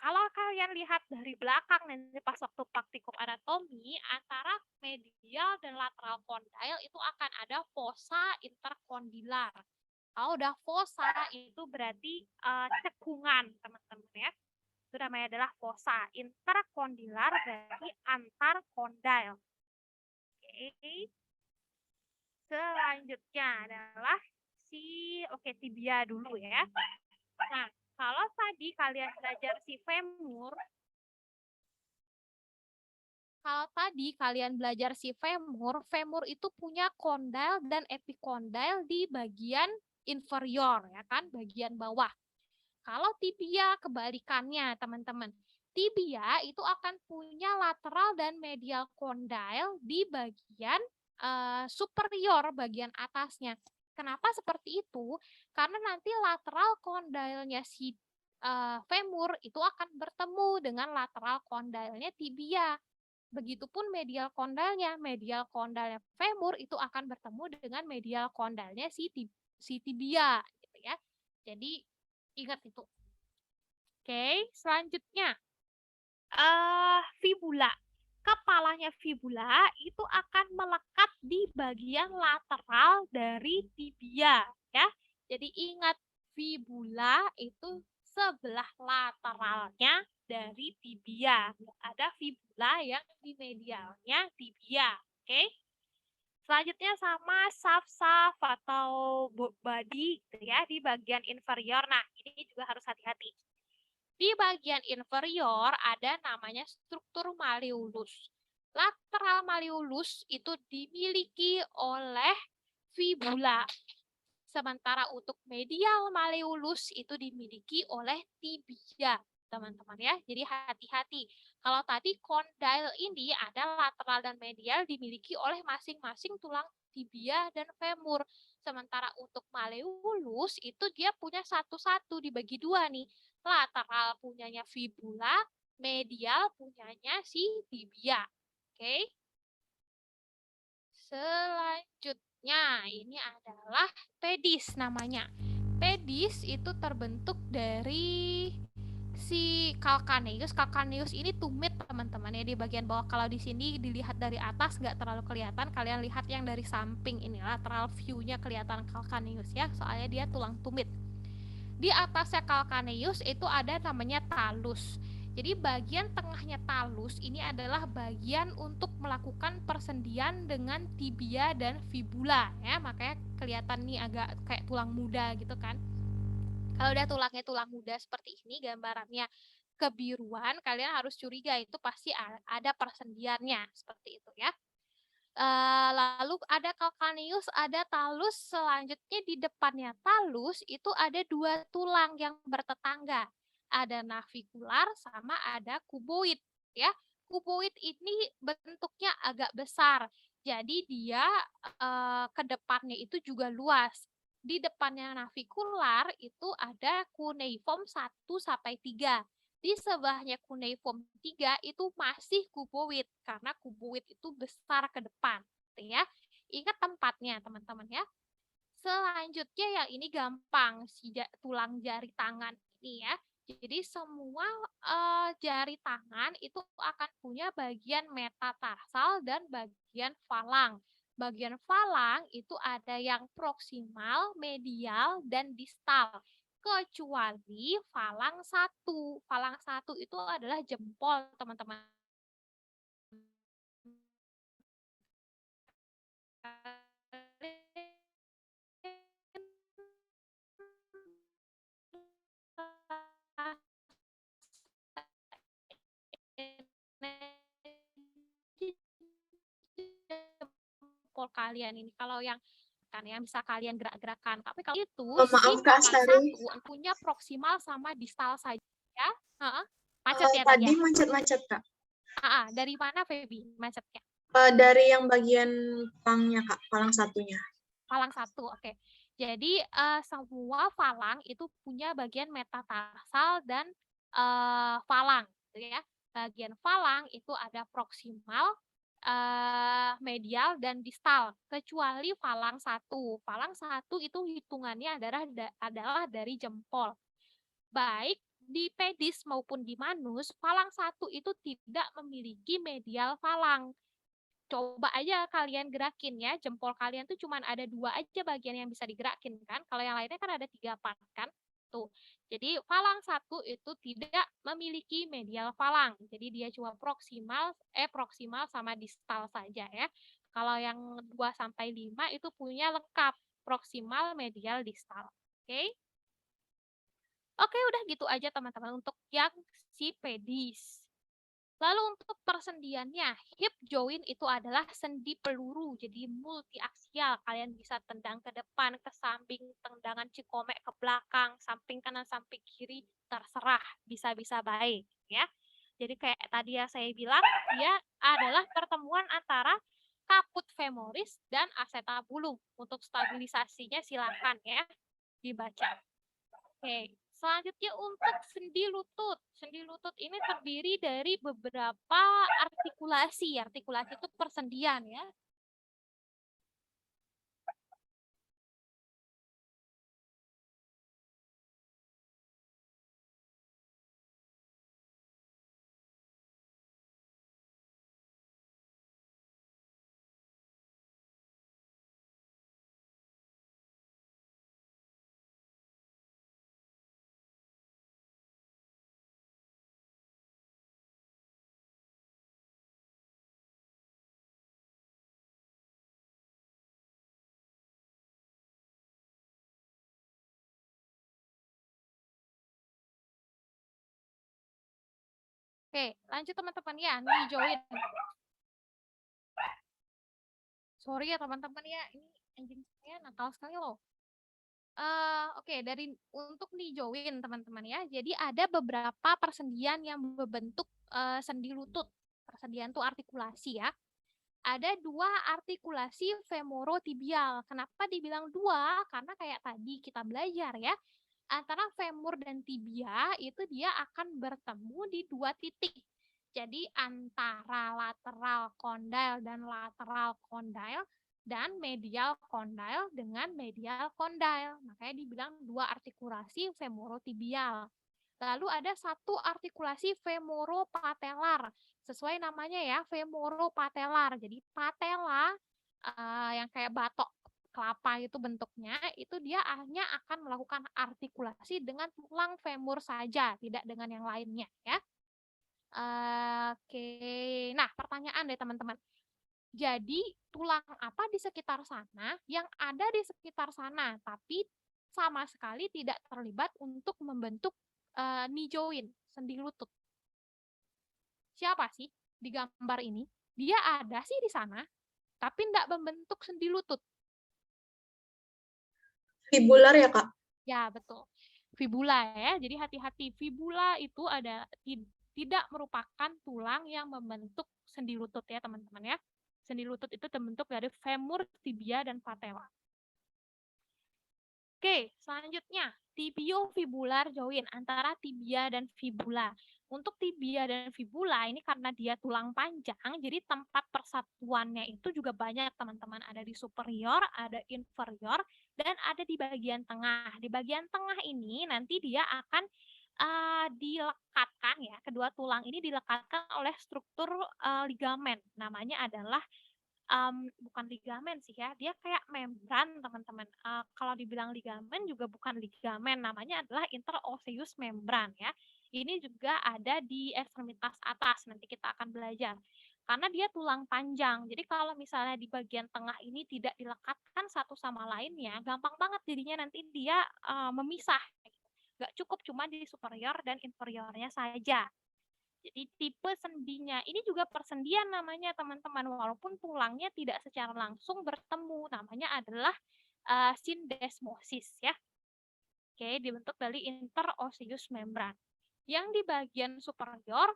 kalau kalian lihat dari belakang nanti pas waktu praktikum anatomi, antara medial dan lateral kondil itu akan ada fossa interkondilar. Kalau udah fossa itu berarti cekungan, teman-teman ya. Itu namanya adalah fossa. Interkondilar berarti antar kondil. Oke. Selanjutnya adalah tibia dulu ya. Nah, kalau tadi kalian belajar si femur, femur itu punya kondil dan epikondil di bagian inferior, ya kan, bagian bawah. Kalau tibia kebalikannya, teman-teman. Tibia itu akan punya lateral dan medial kondil di bagian superior, bagian atasnya. Kenapa seperti itu? Karena nanti lateral kondilnya si femur itu akan bertemu dengan lateral kondilnya tibia. Begitupun medial kondilnya femur itu akan bertemu dengan medial kondilnya si tibia, gitu ya. Jadi ingat itu. Oke, selanjutnya fibula. Kepalanya fibula itu akan melekat di bagian lateral dari tibia, ya. Jadi ingat, fibula itu sebelah lateralnya dari tibia. Ada fibula yang di medialnya tibia, oke? Selanjutnya sama saf-saf atau body gitu ya di bagian inferior. Nah, ini juga harus hati-hati. Di bagian inferior ada namanya struktur malleolus. Lateral malleolus itu dimiliki oleh fibula. Sementara untuk medial malleolus itu dimiliki oleh tibia, teman-teman ya. Jadi hati-hati. Kalau tadi kondil ini ada lateral dan medial dimiliki oleh masing-masing tulang tibia dan femur. Sementara untuk malleolus itu dia punya satu-satu dibagi dua nih. Lateral punyanya fibula, medial punyanya si tibia. Oke. Selanjutnya ini adalah pedis namanya. Pedis itu terbentuk dari si calcaneus. Calcaneus ini tumit, teman-teman ya, di bagian bawah. Kalau di sini dilihat dari atas nggak terlalu kelihatan, kalian lihat yang dari samping ini, lateral view-nya kelihatan calcaneus ya, soalnya dia tulang tumit. Di atasnya calcaneus itu ada namanya talus. Jadi bagian tengahnya talus ini adalah bagian untuk melakukan persendian dengan tibia dan fibula ya, makanya kelihatan nih agak kayak tulang muda gitu kan. Kalau udah tulangnya tulang muda seperti ini, gambarannya kebiruan, kalian harus curiga itu pasti ada persendiannya seperti itu ya. Lalu ada calcaneus, ada talus, selanjutnya di depannya talus itu ada dua tulang yang bertetangga. Ada navikular sama ada kuboid ya. Kuboid ini bentuknya agak besar. Jadi dia ke depannya itu juga luas. Di depannya navikular itu ada cuneiform 1 sampai 3. Di sebelahnya cuneiform 3 itu masih kuboid karena kuboid itu besar ke depan, gitu ya. Ingat tempatnya, teman-teman ya. Selanjutnya yang ini gampang, si tulang jari tangan ini ya. Jadi semua jari tangan itu akan punya bagian metatarsal dan bagian falang. Bagian falang itu ada yang proksimal, medial, dan distal. Kecuali falang 1. Falang 1 itu adalah jempol, teman-teman. Jempol kalian ini kalau yang kan yang bisa kalian gerak-gerakan. Tapi kalau itu Oh, si maaf Kak falang Astari. 1 punya proksimal sama distal saja ya. Macet ya tadi Tadi ya. macet-macet Kak. Dari mana Feby macetnya? Dari yang bagian palangnya Kak, palang satunya. Falang 1, oke. Jadi semua falang itu punya bagian metatarsal dan falang, gitu ya. Bagian falang itu ada proksimal, medial, dan distal, kecuali falang 1. Falang 1 itu hitungannya adalah dari jempol. Baik di pedis maupun di manus, falang 1 itu tidak memiliki medial falang. Coba aja kalian gerakin ya, jempol kalian tuh cuman ada 2 aja bagian yang bisa digerakin kan, kalau yang lainnya kan ada 3 part kan, tuh. Jadi falang 1 itu tidak memiliki medial falang, jadi dia cuma proksimal sama distal saja ya. Kalau yang 2 sampai 5 itu punya lengkap, proksimal, medial, distal, oke? Oke, udah gitu aja teman-teman untuk yang si pedis. Lalu untuk persendiannya, hip joint itu adalah sendi peluru, jadi multiaksial. Kalian bisa tendang ke depan, ke samping, tendangan cikomek ke belakang, samping kanan, samping kiri, terserah, bisa-bisa baik ya. Jadi kayak tadi ya saya bilang, dia adalah pertemuan antara kaput femoris dan acetabulum. Untuk stabilisasinya silakan ya dibaca. Oke, selanjutnya untuk sendi lutut. Sendi lutut ini terdiri dari beberapa artikulasi. Artikulasi itu persendian ya. Oke, lanjut teman-teman ya, knee joint. Sorry ya teman-teman ya, ini anjing saya nakal sekali loh. Oke, untuk knee joint teman-teman ya. Jadi ada beberapa persendian yang berbentuk sendi lutut. Persendian itu artikulasi ya. Ada 2 artikulasi femorotibial. Kenapa dibilang 2? Karena kayak tadi kita belajar ya, antara femur dan tibia itu dia akan bertemu di 2 titik. Jadi antara lateral condyle dan lateral condyle dan medial condyle dengan medial condyle. Makanya dibilang 2 artikulasi femorotibial. Lalu ada 1 artikulasi femoropatelar. Sesuai namanya ya, femoropatelar. Jadi patella yang kayak batok kelapa itu bentuknya, itu dia hanya akan melakukan artikulasi dengan tulang femur saja, tidak dengan yang lainnya ya. Oke, nah pertanyaan deh teman-teman. Jadi tulang apa di sekitar sana yang ada di sekitar sana, tapi sama sekali tidak terlibat untuk membentuk knee joint, sendi lutut. Siapa sih di gambar ini? Dia ada sih di sana, tapi tidak membentuk sendi lutut. Fibular ya, Kak? Ya, betul. Fibula ya. Jadi hati-hati, fibula itu tidak merupakan tulang yang membentuk sendi lutut ya, teman-teman ya. Sendi lutut itu terbentuk dari femur, tibia, dan patella. Oke, selanjutnya tibiofibular joint antara tibia dan fibula. Untuk tibia dan fibula ini karena dia tulang panjang, jadi tempat persatuannya itu juga banyak teman-teman. Ada di superior, ada inferior, dan ada di bagian tengah. Di bagian tengah ini nanti dia akan dilekatkan ya, kedua tulang ini dilekatkan oleh struktur ligamen. Namanya adalah bukan ligamen sih ya, dia kayak membran teman-teman. Kalau dibilang ligamen juga bukan ligamen, namanya adalah interosseous membran ya. Ini juga ada di ekstremitas atas, nanti kita akan belajar. Karena dia tulang panjang, jadi kalau misalnya di bagian tengah ini tidak dilekatkan satu sama lainnya, gampang banget jadinya nanti dia memisah. Nggak cukup cuma di superior dan inferiornya saja. Jadi tipe sendinya ini juga persendian namanya teman-teman, walaupun tulangnya tidak secara langsung bertemu, namanya adalah sindesmosis ya. Oke, dibentuk dari interosseous membran. Yang di bagian superior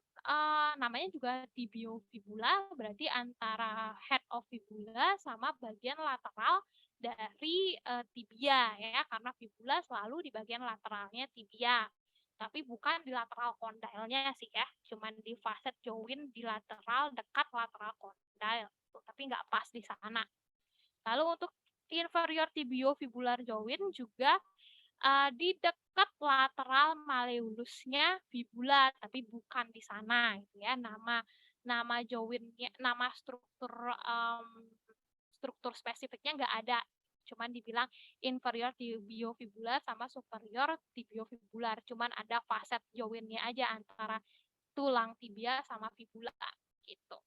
namanya juga tibiofibula, berarti antara head of fibula sama bagian lateral dari tibia ya, karena fibula selalu di bagian lateralnya tibia. Tapi bukan di lateral condyle-nya sih ya, cuman di facet joint di lateral dekat lateral condyle, tapi nggak pas di sana. Lalu untuk inferior tibiofibular joint juga di dekat lateral malleolusnya fibula, tapi bukan di sana gitu ya. Nama nama joinnya, nama struktur spesifiknya nggak ada. Cuman dibilang inferior tibiofibular sama superior tibiofibular. Cuman ada facet joinnya aja antara tulang tibia sama fibula gitu.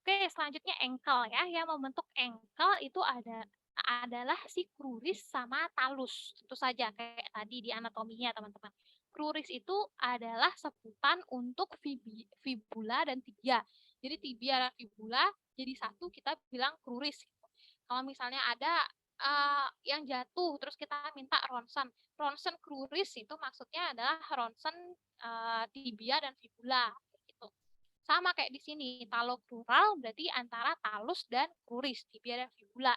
Oke, selanjutnya ankle ya. Yang membentuk ankle itu adalah si cruris sama talus. Tentu saja kayak tadi di anatominya, teman-teman. Cruris itu adalah sebutan untuk fibula dan tibia. Jadi tibia dan fibula jadi satu, kita bilang cruris. Kalau misalnya ada yang jatuh terus kita minta ronsen. Ronsen cruris itu maksudnya adalah ronsen tibia dan fibula. Sama kayak di sini, talocrural berarti antara talus dan cruris, tibia dan fibula.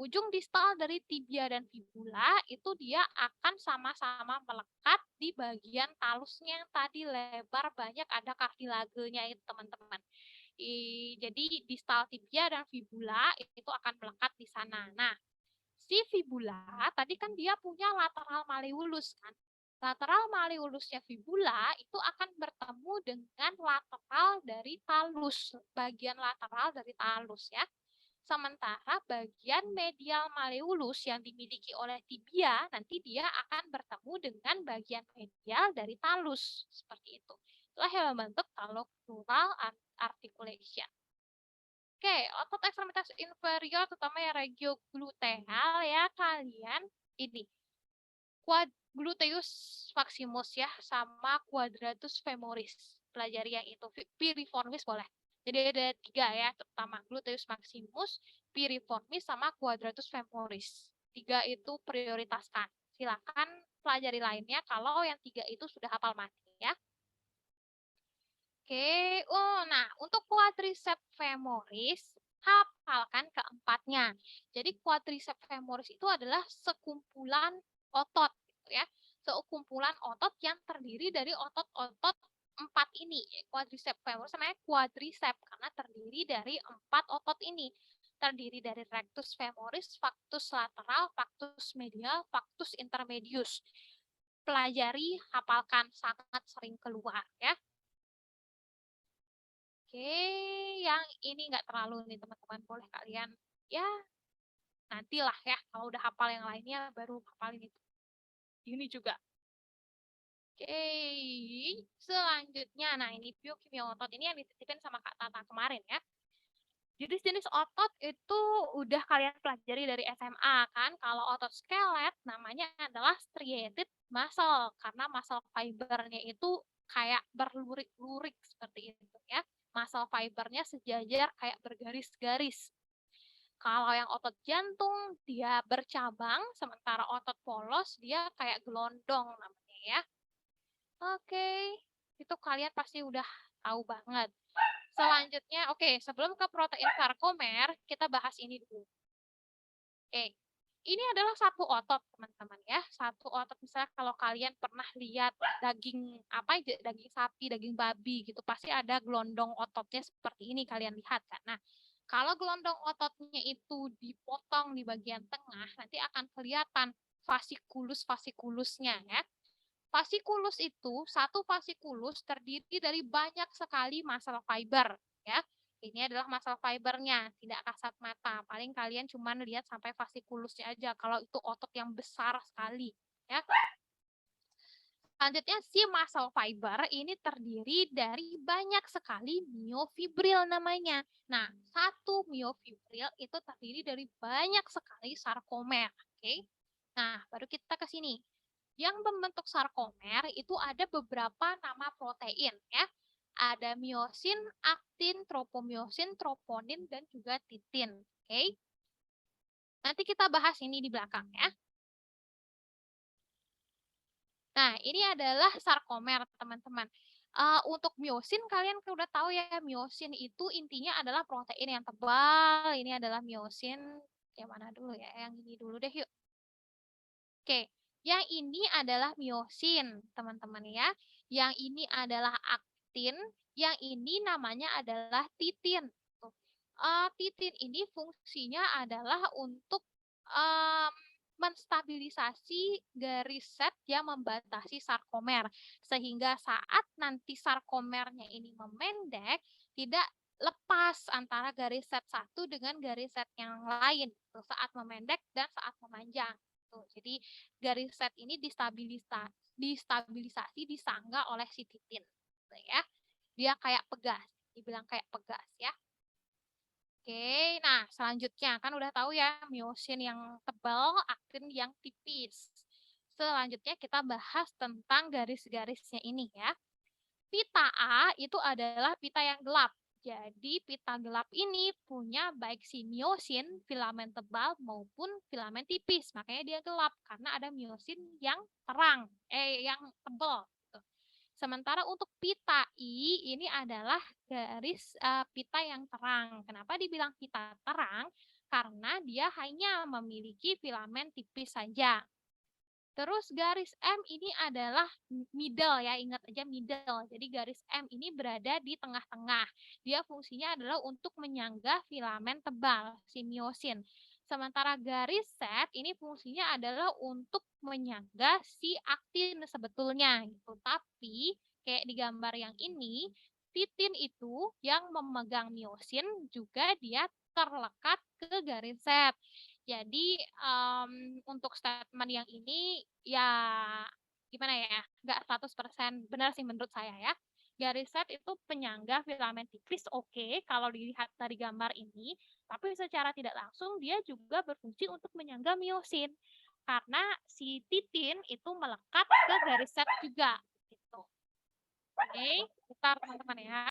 Ujung distal dari tibia dan fibula itu dia akan sama-sama melekat di bagian talusnya yang tadi lebar banyak ada kartilagenya itu teman-teman. Jadi distal tibia dan fibula itu akan melekat di sana. Nah, si fibula tadi kan dia punya lateral malleolus kan. Lateral malleolusnya fibula itu akan bertemu dengan lateral dari talus, bagian lateral dari talus ya. Sementara bagian medial malleolus yang dimiliki oleh tibia nanti dia akan bertemu dengan bagian medial dari talus, seperti itu. Itulah yang membentuk talocrural articulation. Oke, otot ekstremitas inferior terutama yang regiogluteal ya kalian ini gluteus maximus ya sama quadratus femoris. Pelajari yang itu. Piriformis boleh. Jadi ada 3 ya, terutama gluteus maximus, piriformis sama quadratus femoris. 3 itu prioritaskan. Silakan pelajari lainnya kalau yang 3 itu sudah hafal mati ya. Oke, nah untuk quadriceps femoris hafalkan keempatnya. Jadi quadriceps femoris itu adalah sekumpulan otot gitu ya. Sekumpulan otot yang terdiri dari otot-otot 4 ini. Quadriceps femoris namanya quadriceps karena terdiri dari 4 otot ini. Terdiri dari rectus femoris, factus lateral, factus medial, factus intermedius. Pelajari, hafalkan, sangat sering keluar ya. Oke, yang ini nggak terlalu nih teman-teman, boleh kalian ya nantilah ya kalau udah hafal yang lainnya baru hafalin itu. Ini juga. Oke, selanjutnya, nah ini biokimia otot ini yang dititipin sama Kak Tata kemarin ya. Jenis-jenis otot itu udah kalian pelajari dari SMA kan. Kalau otot skelet namanya adalah striated muscle karena muscle fibernya itu kayak berlurik-lurik seperti itu ya. Muscle fibernya sejajar kayak bergaris-garis. Kalau yang otot jantung dia bercabang, sementara otot polos dia kayak gelondong namanya ya. Oke, itu kalian pasti udah tahu banget. Selanjutnya, oke, sebelum ke protein sarkomer, kita bahas ini dulu. Oke, ini adalah satu otot, teman-teman ya. Satu otot, misalnya kalau kalian pernah lihat daging apa aja, daging sapi, daging babi gitu, pasti ada gelondong ototnya seperti ini kalian lihat kan. Nah, kalau gelondong ototnya itu dipotong di bagian tengah, nanti akan kelihatan fasikulus-fasikulusnya ya. Fasikulus itu, satu fasikulus terdiri dari banyak sekali muscle fiber, ya. Ini adalah muscle fibernya, tidak kasat mata. Paling kalian cuma lihat sampai fasikulusnya aja, kalau itu otot yang besar sekali, ya. Selanjutnya, si muscle fiber ini terdiri dari banyak sekali myofibril namanya. Nah, satu myofibril itu terdiri dari banyak sekali sarkomer, oke? Nah, baru kita ke sini. Yang membentuk sarkomer itu ada beberapa nama protein ya. Ada miosin, aktin, tropomiosin, troponin, dan juga titin. Oke. Nanti kita bahas ini di belakang ya. Nah, ini adalah sarkomer, teman-teman. Untuk miosin, kalian udah tahu ya, miosin itu intinya adalah protein yang tebal. Ini adalah miosin. Yang mana dulu ya? Yang ini dulu deh, yuk. Oke, yang ini adalah miosin, teman-teman ya. Yang ini adalah aktin, yang ini namanya adalah titin. Titin ini fungsinya adalah untuk menstabilisasi garis set yang membatasi sarkomer. Sehingga saat nanti sarkomernya ini memendek, tidak lepas antara garis set satu dengan garis set yang lain gitu, saat memendek dan saat memanjang. Tuh, jadi garis set ini distabilisasi, disangga oleh si titin. Gitu ya. Dia kayak pegas, dibilang kayak pegas ya. Oke, nah selanjutnya kan udah tahu ya miosin yang tebal, aktin yang tipis. Selanjutnya kita bahas tentang garis-garisnya ini ya. Pita A itu adalah pita yang gelap. Jadi pita gelap ini punya baik si miosin, filamen tebal maupun filamen tipis. Makanya dia gelap karena ada miosin yang terang, yang tebal. Sementara untuk pita I ini adalah garis pita yang terang. Kenapa dibilang pita terang? Karena dia hanya memiliki filamen tipis saja. Terus garis M ini adalah middle ya, ingat aja middle. Jadi garis M ini berada di tengah-tengah. Dia fungsinya adalah untuk menyangga filamen tebal, si miosin. Sementara garis Z ini fungsinya adalah untuk menyangga si aktin sebetulnya gitu. Tapi kayak di gambar yang ini, titin itu yang memegang miosin juga dia terlekat ke garis Z. Jadi untuk statement yang ini ya gimana ya, nggak 100% benar sih menurut saya ya. Garis set itu penyangga filamen tipis oke kalau dilihat dari gambar ini, tapi secara tidak langsung dia juga berfungsi untuk menyangga miosin. Karena si titin itu melekat ke garis set juga gitu. Oke, bentar teman-teman ya.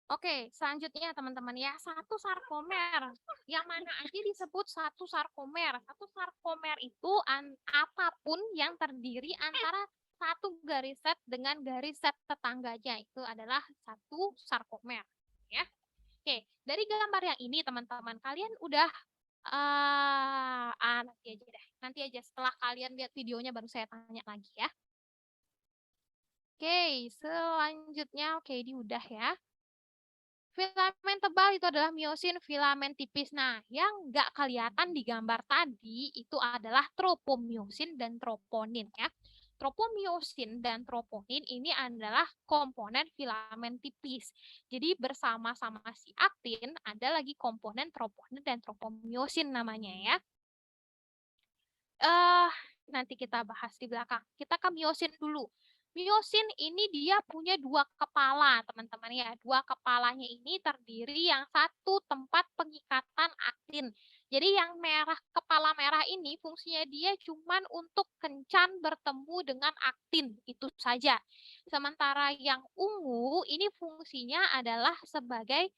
Oke, selanjutnya teman-teman ya, satu sarkomer. Yang mana aja disebut satu sarkomer? Satu sarkomer itu apapun yang terdiri antara satu garis set dengan garis set tetangganya itu adalah satu sarkomer. Ya, oke. Dari gambar yang ini teman-teman, kalian udah nanti aja deh. Nanti aja setelah kalian lihat videonya baru saya tanya lagi ya. Oke, selanjutnya oke ini udah ya. Filamen tebal itu adalah miosin, filamen tipis. Nah, yang nggak kelihatan di gambar tadi itu adalah tropomiosin dan troponin ya. Tropomiosin dan troponin ini adalah komponen filamen tipis. Jadi bersama-sama si aktin ada lagi komponen troponin dan tropomiosin namanya ya. Nanti kita bahas di belakang. Kita ke miosin dulu. Miosin ini dia punya dua kepala, teman-teman ya. Dua kepalanya ini terdiri yang satu tempat pengikatan aktin. Jadi yang merah, kepala merah ini fungsinya dia cuman untuk kencan bertemu dengan aktin, itu saja. Sementara yang ungu ini fungsinya adalah sebagai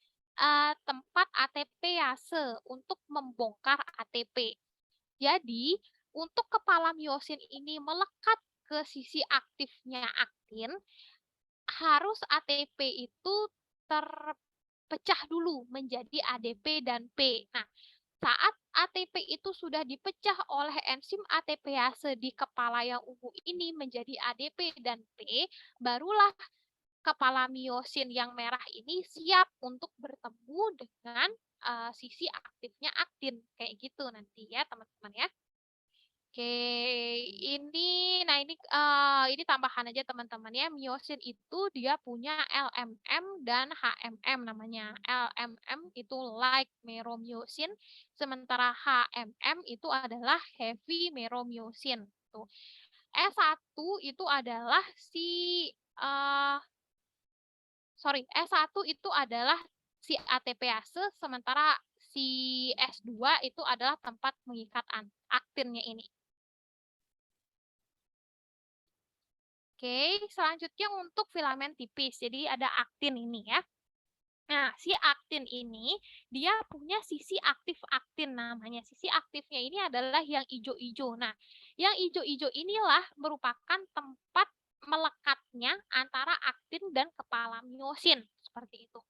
tempat ATPase untuk membongkar ATP. Jadi, untuk kepala miosin ini melekat ke sisi aktifnya aktin, harus ATP itu terpecah dulu menjadi ADP dan P. Nah, saat ATP itu sudah dipecah oleh enzim ATPase di kepala yang ungu ini menjadi ADP dan P, barulah kepala miosin yang merah ini siap untuk bertemu dengan sisi aktifnya aktin. Kayak gitu nanti ya, teman-teman ya. Oke, ini tambahan aja teman-teman ya. Miosin itu dia punya LMM dan HMM namanya. LMM itu light meromyosin, sementara HMM itu adalah heavy meromyosin. Tuh. S1 itu adalah S1 itu adalah si ATPase, sementara si S2 itu adalah tempat mengikat aktinnya ini. Oke, selanjutnya untuk filamen tipis. Jadi ada aktin ini ya. Nah, si aktin ini dia punya sisi aktif aktin namanya. Sisi aktifnya ini adalah yang ijo-ijo. Nah, yang ijo-ijo inilah merupakan tempat melekatnya antara aktin dan kepala miosin, seperti itu.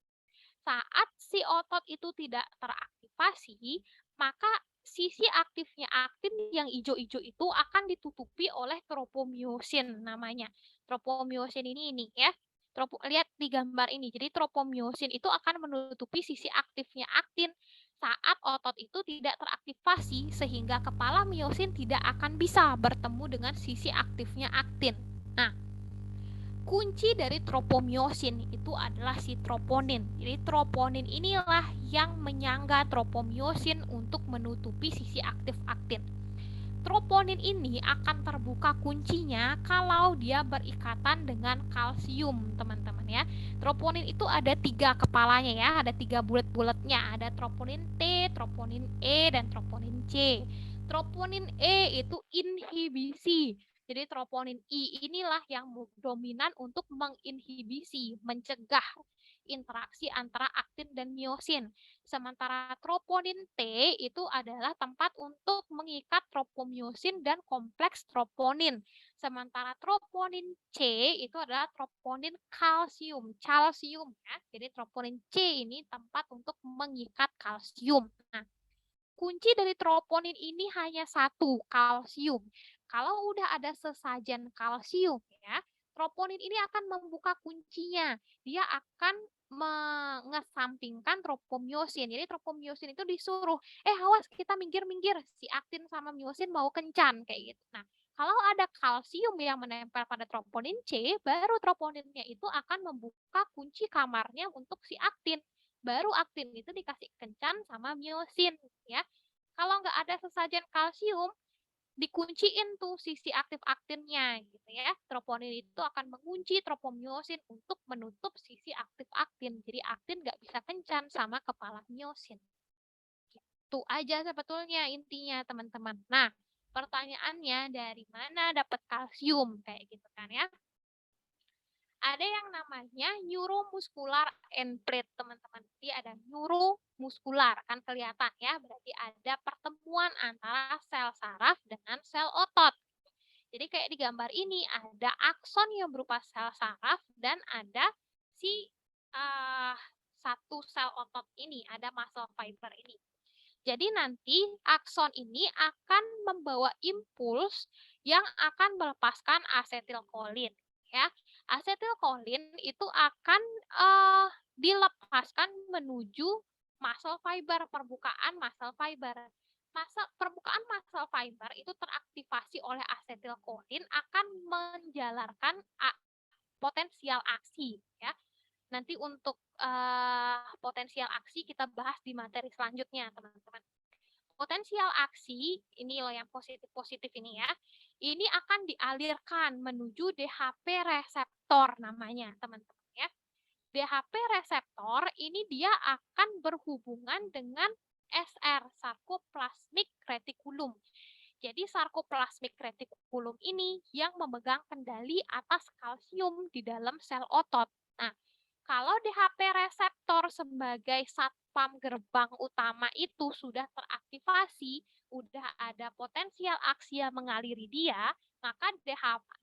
Saat si otot itu tidak teraktivasi, maka sisi aktifnya aktin yang ijo-ijo itu akan ditutupi oleh tropomyosin namanya. Tropomyosin ini ya. Lihat di gambar ini. Jadi tropomyosin itu akan menutupi sisi aktifnya aktin saat otot itu tidak teraktivasi sehingga kepala miosin tidak akan bisa bertemu dengan sisi aktifnya aktin. Nah, kunci dari tropomyosin itu adalah si troponin. Jadi troponin inilah yang menyangga tropomyosin untuk menutupi sisi aktif aktin. Troponin ini akan terbuka kuncinya kalau dia berikatan dengan kalsium, teman-teman ya. Troponin itu ada 3 kepalanya ya, ada 3 bulat-bulatnya. Ada troponin T, troponin E, dan troponin C. Troponin E itu inhibisi. Jadi troponin I inilah yang dominan untuk menginhibisi, mencegah interaksi antara aktin dan miosin. Sementara troponin T itu adalah tempat untuk mengikat tropomyosin dan kompleks troponin. Sementara troponin C itu adalah troponin kalsium, calcium ya. Jadi troponin C ini tempat untuk mengikat kalsium. Nah, kunci dari troponin ini hanya satu, kalsium. Kalau udah ada sesajen kalsium ya, troponin ini akan membuka kuncinya. Dia akan mengesampingkan tropomyosin. Jadi tropomyosin itu disuruh, awas kita minggir-minggir, si aktin sama myosin mau kencan kayak gitu. Nah, kalau ada kalsium yang menempel pada troponin C, baru troponinnya itu akan membuka kunci kamarnya untuk si aktin. Baru aktin itu dikasih kencan sama myosin ya. Kalau nggak ada sesajen kalsium, dikunciin tuh sisi aktif aktinnya gitu ya. Troponin itu akan mengunci tropomyosin untuk menutup sisi aktif aktin. Jadi aktin nggak bisa kencan sama kepala myosin. Gitu aja sebetulnya intinya teman-teman. Nah, pertanyaannya dari mana dapat kalsium kayak gitu kan ya? Ada yang namanya neuromuscular end plate, teman-teman. Jadi ada neuromuskular, kan kelihatan ya, berarti ada pertemuan antara sel saraf dengan sel otot. Jadi kayak di gambar ini ada akson yang berupa sel saraf dan ada si uh, satu sel otot ini, ada muscle fiber ini. Jadi nanti akson ini akan membawa impuls yang akan melepaskan asetilkolin ya. Asetilkolin itu akan dilepaskan menuju muscle fiber, permukaan muscle fiber. Permukaan muscle fiber itu teraktivasi oleh asetilkolin akan menjalarkan potensial aksi ya. Nanti untuk potensial aksi kita bahas di materi selanjutnya, teman-teman. Potensial aksi, ini loh yang positif-positif ini ya, ini akan dialirkan menuju DHP reseptor namanya, teman-teman ya. DHP reseptor ini dia akan berhubungan dengan SR, sarcoplasmic reticulum. Jadi sarcoplasmic reticulum ini yang memegang kendali atas kalsium di dalam sel otot. Nah, kalau DHP reseptor sebagai satpam gerbang utama itu sudah teraktivasi, udah ada potensial aksi yang mengaliri dia, maka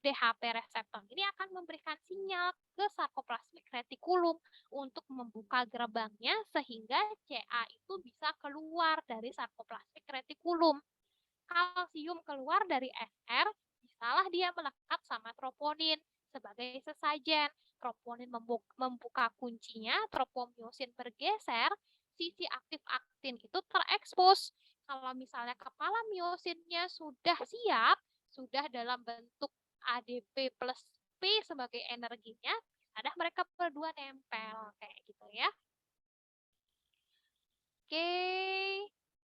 DHP reseptor ini akan memberikan sinyal ke sarcoplasmic reticulum untuk membuka gerbangnya sehingga CA itu bisa keluar dari sarcoplasmic reticulum. Kalsium keluar dari SR, bisalah dia melekat sama troponin sebagai sesajen. Troponin membuka kuncinya, tropomyosin bergeser, sisi aktif aktin itu terekspos. Kalau misalnya kepala myosinnya sudah siap, sudah dalam bentuk ADP plus P sebagai energinya, ada mereka berdua nempel kayak gitu ya. Oke.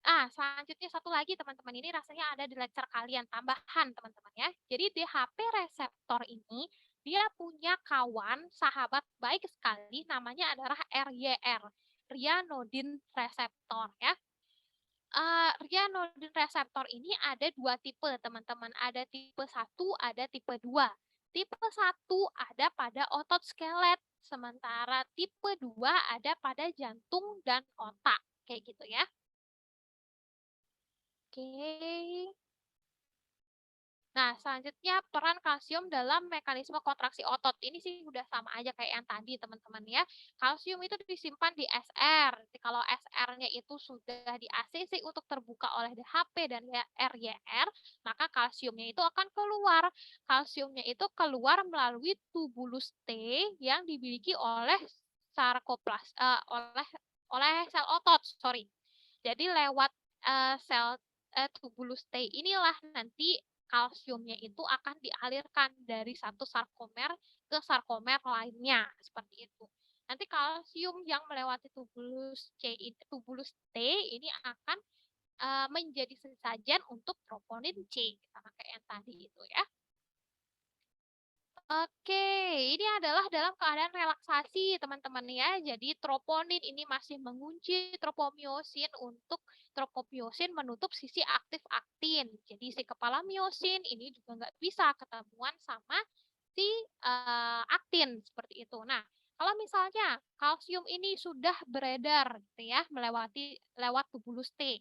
Selanjutnya satu lagi teman-teman, ini rasanya ada di lecture kalian, tambahan teman-teman ya. Jadi DHP reseptor ini, dia punya kawan, sahabat baik sekali, namanya adalah RYR, ryanodin reseptor ya. Ryanodin reseptor ini ada 2 tipe teman-teman, ada tipe 1, ada tipe 2. Tipe 1 ada pada otot skelet, Sementara tipe 2 ada pada jantung dan otak. Kayak gitu ya. Oke. Nah, selanjutnya peran kalsium dalam mekanisme kontraksi otot. Ini sih udah sama aja kayak yang tadi, teman-teman ya. Kalsium itu disimpan di SR. Jadi kalau SR-nya itu sudah di ACC untuk terbuka oleh DHP dan RYR, maka kalsiumnya itu akan keluar. Kalsiumnya itu keluar melalui tubulus T yang dimiliki oleh oleh sel otot, sorry. Jadi lewat sel tubulus T inilah nanti kalsiumnya itu akan dialirkan dari satu sarkomer ke sarkomer lainnya, seperti itu. Nanti kalsium yang melewati tubulus T ini akan menjadi sesajen untuk troponin C, sama kayak yang tadi itu ya. Oke, ini adalah dalam keadaan relaksasi, teman-teman ya. Jadi troponin ini masih mengunci tropomiosin untuk tropomiosin menutup sisi aktif aktin. Jadi si kepala miosin ini juga nggak bisa ketemuan sama si aktin seperti itu. Nah, kalau misalnya kalsium ini sudah beredar gitu ya, lewat tubulus T.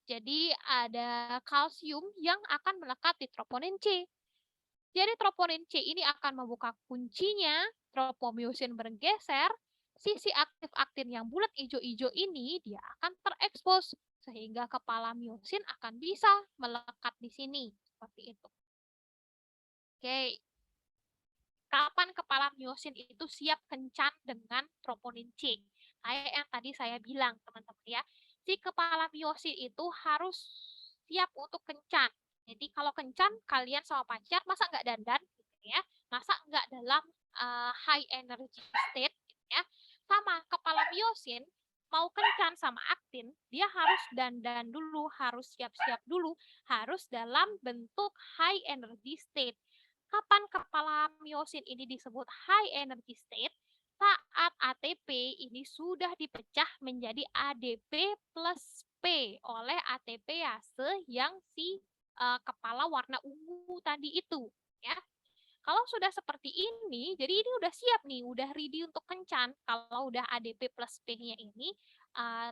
Jadi ada kalsium yang akan melekat di troponin C. Jadi troponin C ini akan membuka kuncinya, tropomyosin bergeser, sisi aktif aktin yang bulat hijau-hijau ini dia akan terekspos sehingga kepala myosin akan bisa melekat di sini seperti itu. Oke. Kapan kepala myosin itu siap kencan dengan troponin C? Kayak yang tadi saya bilang, teman-teman ya. Si kepala myosin itu harus siap untuk kencan. Jadi kalau kencan, kalian sama pacar, masa nggak dandan? Gitu ya. Masa nggak dalam high energy state? Gitu ya. Sama kepala myosin, mau kencan sama aktin, dia harus dandan dulu, harus siap-siap dulu, harus dalam bentuk high energy state. Kapan kepala myosin ini disebut high energy state? Saat ATP ini sudah dipecah menjadi ADP plus P oleh ATPase yang si kepala warna ungu tadi itu. Ya. Kalau sudah seperti ini, jadi ini udah siap nih, udah ready untuk kencan. Kalau udah ADP plus P-nya ini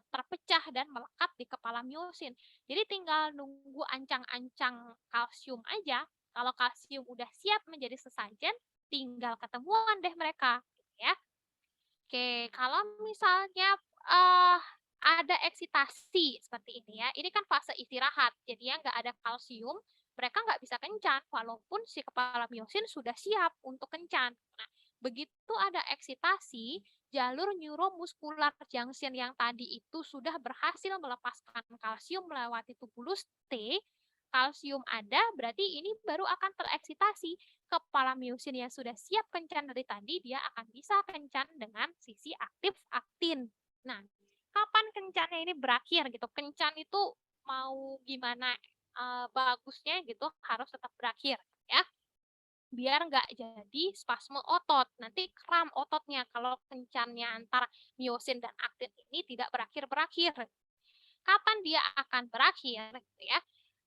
terpecah dan melekat di kepala myosin. Jadi tinggal nunggu ancang-ancang kalsium aja. Kalau kalsium udah siap menjadi sesajen, tinggal ketemuan deh mereka. Ya. Oke, kalau misalnya ada eksitasi seperti ini ya, ini kan fase istirahat, jadinya nggak ada kalsium, mereka nggak bisa kencan, walaupun si kepala myosin sudah siap untuk kencan. Nah, begitu ada eksitasi, jalur neuromuskular junction yang tadi itu sudah berhasil melepaskan kalsium melewati tubulus T, kalsium ada, berarti ini baru akan tereksitasi. Kepala myosin yang sudah siap kencan dari tadi, dia akan bisa kencan dengan sisi aktif aktin. Nah, kapan kencannya ini berakhir gitu? Kencan itu mau gimana bagusnya gitu harus tetap berakhir ya. Biar nggak jadi spasme otot. Nanti kram ototnya kalau kencannya antara myosin dan aktin ini tidak berakhir-berakhir. Kapan dia akan berakhir gitu ya?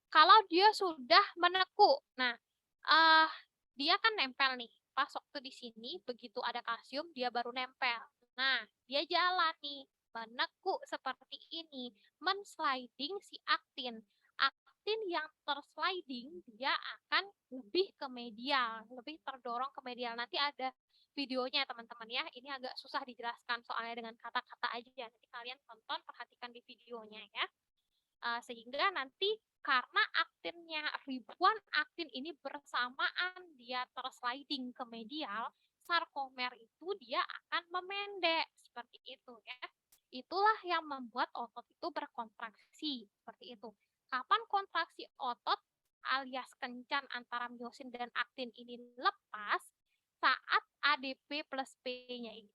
Kalau dia sudah menekuk. Nah, uh, dia kan nempel nih. Pas waktu di sini, begitu ada kalsium, dia baru nempel. Nah, dia jalan nih, menekuk seperti ini, mensliding si aktin. Aktin yang tersliding, dia akan lebih ke medial, lebih terdorong ke medial. Nanti ada videonya teman-teman ya. Ini agak susah dijelaskan soalnya dengan kata-kata aja. Nanti kalian tonton, perhatikan di videonya ya. Sehingga nanti karena aktinnya ribuan aktin ini bersamaan dia tersliding ke medial, sarkomer itu dia akan memendek seperti itu ya. Itulah yang membuat otot itu berkontraksi seperti itu. Kapan kontraksi otot alias kencan antara myosin dan aktin ini lepas? Saat ADP plus P-nya ini,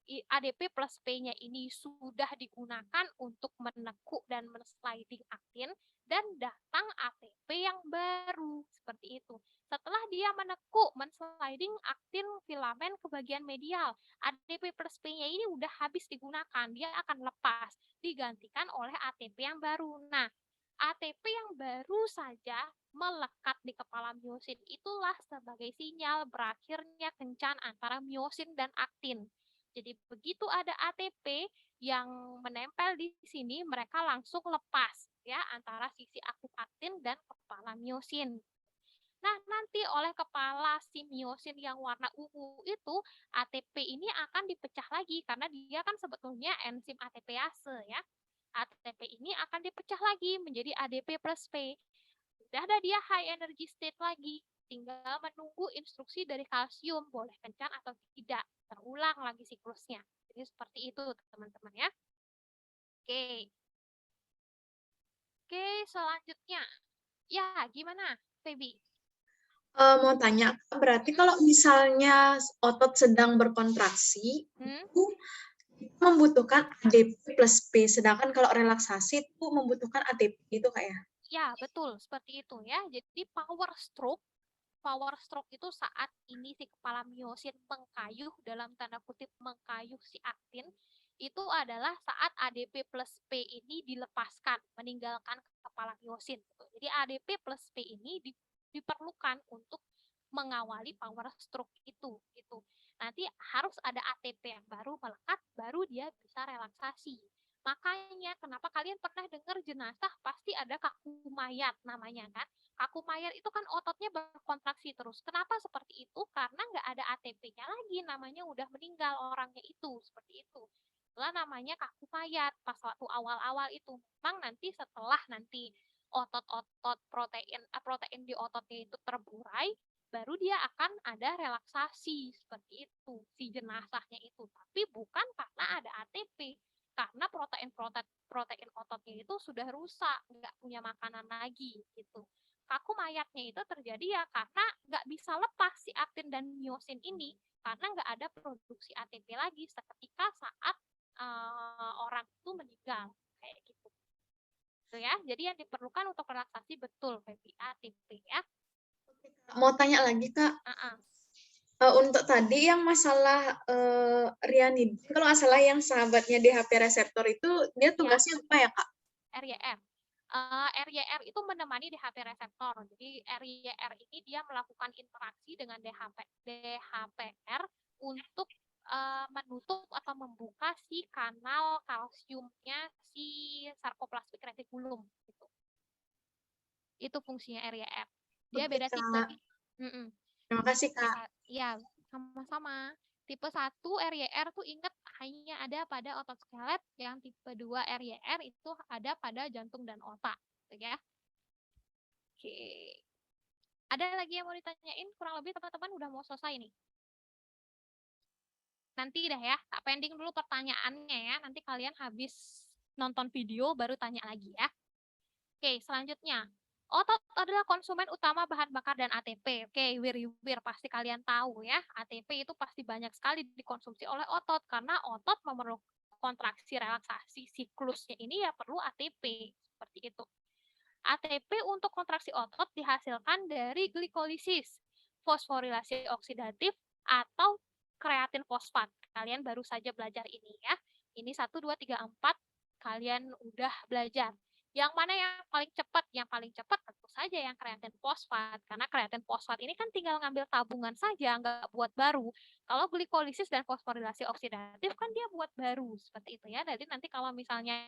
ADP plus P-nya ini sudah digunakan untuk menekuk dan mensliding aktin dan datang ATP yang baru seperti itu. Setelah dia menekuk, mensliding aktin filamen ke bagian medial, ADP plus P-nya ini udah habis digunakan, dia akan lepas, digantikan oleh ATP yang baru. Nah, ATP yang baru saja melekat di kepala miosin itulah sebagai sinyal berakhirnya kencan antara miosin dan aktin. Jadi begitu ada ATP yang menempel di sini, mereka langsung lepas ya antara sisi aktif aktin dan kepala miosin. Nah, nanti oleh kepala si miosin yang warna ungu itu, ATP ini akan dipecah lagi karena dia kan sebetulnya enzim ATPase ya. ATP ini akan dipecah lagi menjadi ADP plus P. Udah ada dia high energy state lagi. Tinggal menunggu instruksi dari kalsium, boleh kencan atau tidak. Terulang lagi siklusnya. Jadi seperti itu teman-teman ya. Oke. Oke, selanjutnya. Ya, gimana, Feby? Mau tanya, berarti kalau misalnya otot sedang berkontraksi, itu membutuhkan ADP plus P, sedangkan kalau relaksasi itu membutuhkan ATP, itu kayak? Ya, betul, seperti itu ya. Jadi power stroke itu saat ini si kepala miosin mengkayuh, dalam tanda kutip mengkayuh si aktin, itu adalah saat ADP plus P ini dilepaskan, meninggalkan kepala miosin. Jadi ADP plus P ini diperlukan untuk mengawali power stroke itu. Gitu. Nanti harus ada ATP yang baru melekat, baru dia bisa relaksasi. Makanya kenapa kalian pernah dengar jenazah pasti ada kaku mayat namanya kan? Kaku mayat itu kan ototnya berkontraksi terus. Kenapa seperti itu? Karena nggak ada ATP-nya lagi, namanya udah meninggal orangnya itu, seperti itu. Itulah namanya kaku mayat pas waktu awal-awal itu. Memang nanti setelah nanti otot-otot protein di ototnya itu terburai, baru dia akan ada relaksasi seperti itu si jenazahnya itu. Tapi bukan karena ada ATP, karena protein ototnya itu sudah rusak, nggak punya makanan lagi gitu. Kaku mayatnya itu terjadi ya karena nggak bisa lepas si aktin dan miosin ini karena nggak ada produksi ATP lagi seketika saat orang itu meninggal kayak gitu. Itu ya. Jadi yang diperlukan untuk relaksasi betul ATP ya. Mau tanya lagi, Kak. Untuk tadi yang masalah Rianidin, kalau nggak salah yang sahabatnya DHP reseptor itu, dia tugasnya apa ya, Kak? RYR. RYR itu menemani DHP reseptor. Jadi RYR ini dia melakukan interaksi dengan DHPR untuk menutup atau membuka si kanal kalsiumnya si sarkoplasmik retikulum. Gitu. Itu fungsinya RYR. Dia beda tipe. Terima kasih, Kak. Iya, sama-sama. Tipe 1 RYR tuh ingat hanya ada pada otot skelet, yang tipe 2 RYR itu ada pada jantung dan otak, gitu ya. Oke. Ada lagi yang mau ditanyain? Kurang lebih teman-teman udah mau selesai nih. Nanti dah ya, tak pending dulu pertanyaannya ya. Nanti kalian habis nonton video baru tanya lagi ya. Oke, selanjutnya. Otot adalah konsumen utama bahan bakar dan ATP. Oke, wir pasti kalian tahu ya. ATP itu pasti banyak sekali dikonsumsi oleh otot karena otot memerlukan kontraksi relaksasi siklusnya ini ya perlu ATP. Seperti itu. ATP untuk kontraksi otot dihasilkan dari glikolisis, fosforilasi oksidatif, atau kreatin fosfat. Kalian baru saja belajar ini ya. Ini 1, 2, 3, 4. Kalian udah belajar. Yang mana yang paling cepat? Yang paling cepat tentu saja yang kreatin fosfat. Karena kreatin fosfat ini kan tinggal ngambil tabungan saja, nggak buat baru. Kalau glikolisis dan fosforilasi oksidatif kan dia buat baru. Seperti itu ya. Jadi nanti kalau misalnya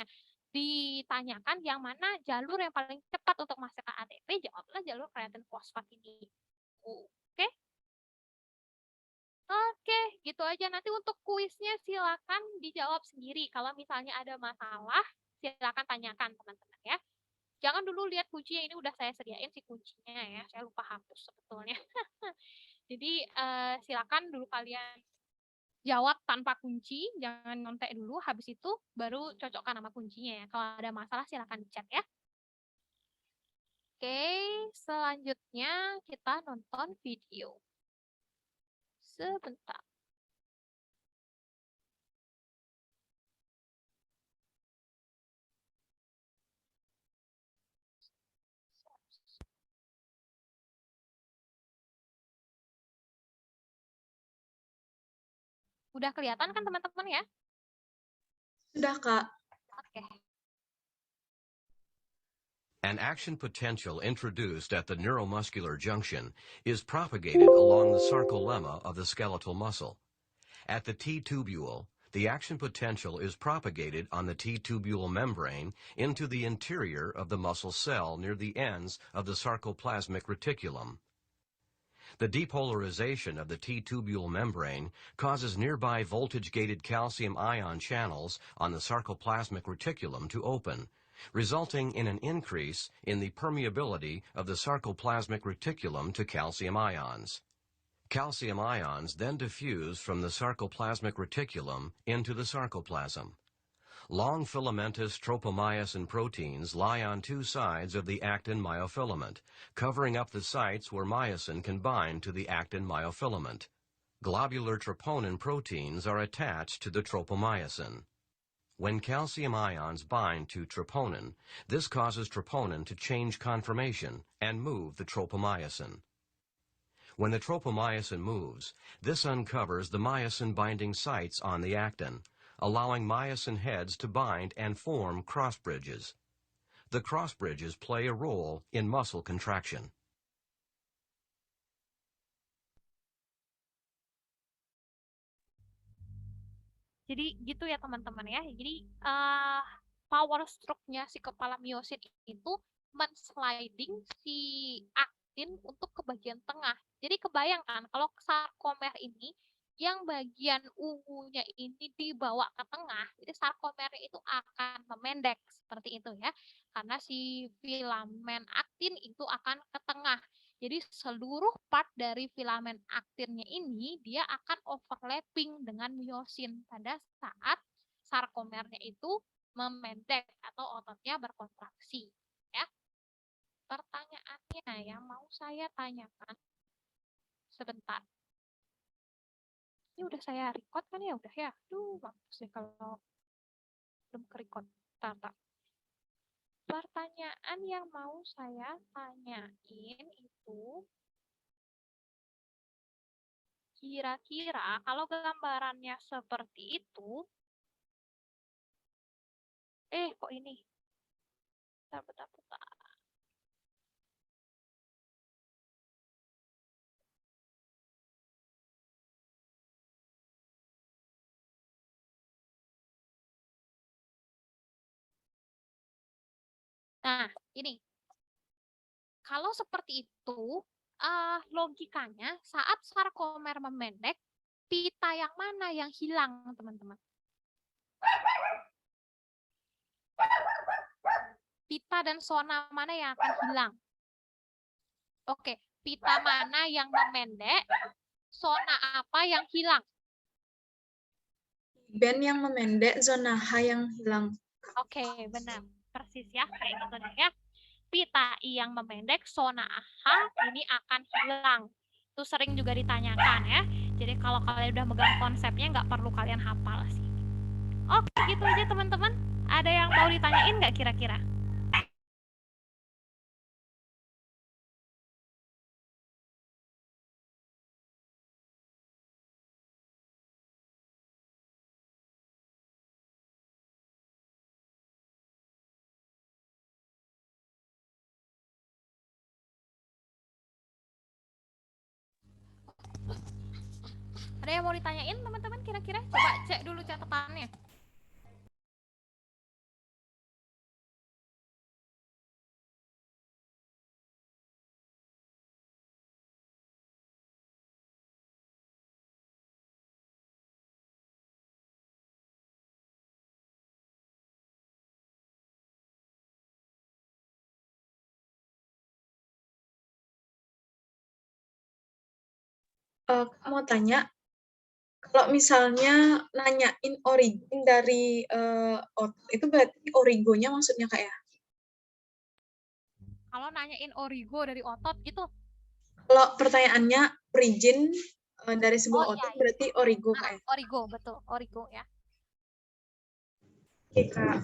ditanyakan yang mana jalur yang paling cepat untuk menghasilkan ATP, jawablah jalur kreatin fosfat ini. Oke? Oke, gitu aja. Nanti untuk kuisnya silakan dijawab sendiri. Kalau misalnya ada masalah, silakan tanyakan teman-teman ya. Jangan dulu lihat kuncinya, ini udah saya sediain si kuncinya ya. Saya lupa hapus sebetulnya. Jadi silakan dulu kalian jawab tanpa kunci, jangan nyontek dulu, habis itu baru cocokkan nama kuncinya ya. Kalau ada masalah silakan chat ya. Oke, selanjutnya kita nonton video. Sebentar. Udah kelihatan kan teman-teman ya? Sudah, Kak. Oke. An action potential introduced at the neuromuscular junction is propagated along the sarcolemma of the skeletal muscle. At the T-tubule, the action potential is propagated on the T-tubule membrane into the interior of the muscle cell near the ends of the sarcoplasmic reticulum. The depolarization of the T-tubule membrane causes nearby voltage-gated calcium ion channels on the sarcoplasmic reticulum to open, resulting in an increase in the permeability of the sarcoplasmic reticulum to calcium ions. Calcium ions then diffuse from the sarcoplasmic reticulum into the sarcoplasm. Long filamentous tropomyosin proteins lie on two sides of the actin myofilament, covering up the sites where myosin can bind to the actin myofilament. Globular troponin proteins are attached to the tropomyosin. When calcium ions bind to troponin, this causes troponin to change conformation and move the tropomyosin. When the tropomyosin moves, this uncovers the myosin-binding sites on the actin, allowing myosin heads to bind and form cross bridges. The cross bridges play a role in muscle contraction. Jadi gitu ya teman-teman ya. Jadi power stroke-nya si kepala miosit itu mensliding si aktin untuk ke bagian tengah. Jadi kebayangkan kalau sarkomer ini yang bagian ungunya ini dibawa ke tengah, jadi sarkomernya itu akan memendek seperti itu ya. Karena si filamen aktin itu akan ke tengah. Jadi seluruh part dari filamen aktinnya ini dia akan overlapping dengan miosin pada saat sarkomernya itu memendek atau ototnya berkontraksi. Ya. Pertanyaannya yang mau saya tanyakan sebentar. Ini udah saya record kan ya? Udah ya? Aduh, bagus deh kalau belum ke-record. Bentar. Pertanyaan yang mau saya tanyain itu kira-kira kalau gambarannya seperti itu, kok ini? Bentar. Nah, ini. Kalau seperti itu, logikanya saat sarkomer memendek, pita yang mana yang hilang, teman-teman? Pita dan zona mana yang akan hilang? Oke, pita mana yang memendek, zona apa yang hilang? Band yang memendek, zona H yang hilang. Oke, benar. Persis ya, kayak gitu deh ya. Pita I yang memendek, zona H ini akan hilang. Itu sering juga ditanyakan ya. Jadi kalau kalian udah megang konsepnya, nggak perlu kalian hafal sih. Oke, gitu aja teman-teman. Ada yang mau ditanyain nggak kira-kira? Ada yang mau ditanyain teman-teman kira-kira? Coba cek dulu catatannya. Mau tanya, kalau misalnya nanyain origin dari otot, itu berarti origonya maksudnya Kak ya? Kalau nanyain origo dari otot gitu. Kalau pertanyaannya origin dari sebuah otot, iya. berarti origo Kak ya? Origo, betul. Origo ya. Oke Kak.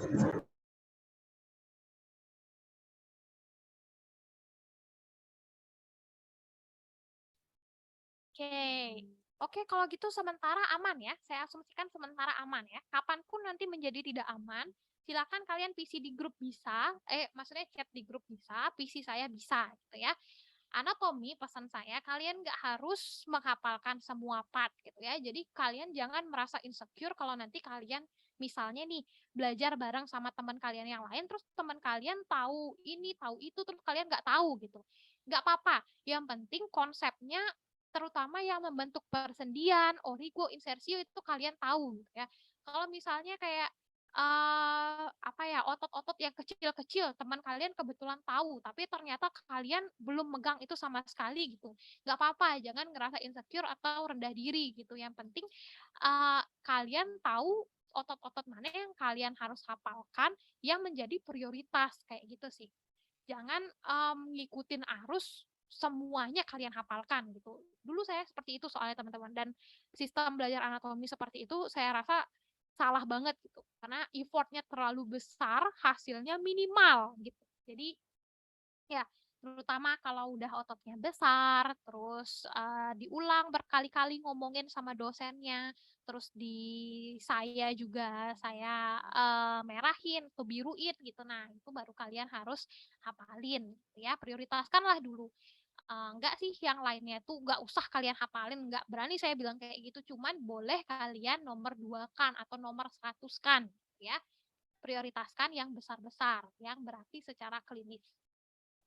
Oke, kalau gitu sementara aman ya. Saya asumsikan sementara aman ya. Kapanpun nanti menjadi tidak aman, silakan kalian PC di grup bisa, maksudnya chat di grup bisa, PC saya bisa gitu ya. Anatomi pesan saya kalian nggak harus menghafalkan semua part gitu ya. Jadi kalian jangan merasa insecure kalau nanti kalian misalnya nih belajar bareng sama teman kalian yang lain, terus teman kalian tahu ini tahu itu terus kalian nggak tahu gitu. Nggak apa-apa. Yang penting konsepnya terutama yang membentuk persendian, origo, insersio itu kalian tahu gitu ya. Kalau misalnya kayak apa ya, otot-otot yang kecil-kecil teman kalian kebetulan tahu, tapi ternyata kalian belum megang itu sama sekali gitu. Nggak apa-apa, jangan ngerasa insecure atau rendah diri gitu. Yang penting kalian tahu otot-otot mana yang kalian harus hafalkan yang menjadi prioritas kayak gitu sih. Jangan ngikutin arus semuanya kalian hafalkan gitu. Dulu saya seperti itu soalnya teman-teman, dan sistem belajar anatomi seperti itu saya rasa salah banget gitu. Karena effortnya terlalu besar, hasilnya minimal gitu. Jadi ya, terutama kalau udah ototnya besar, terus diulang berkali-kali ngomongin sama dosennya, terus di saya juga saya merahin atau biruin gitu. Nah, itu baru kalian harus hafalin gitu ya. Prioritaskanlah dulu. Enggak sih yang lainnya tuh nggak usah kalian hafalin, nggak berani saya bilang kayak gitu, cuman boleh kalian nomor 2-kan atau nomor 100-kan gitu ya. Prioritaskan yang besar-besar, yang berarti secara klinis.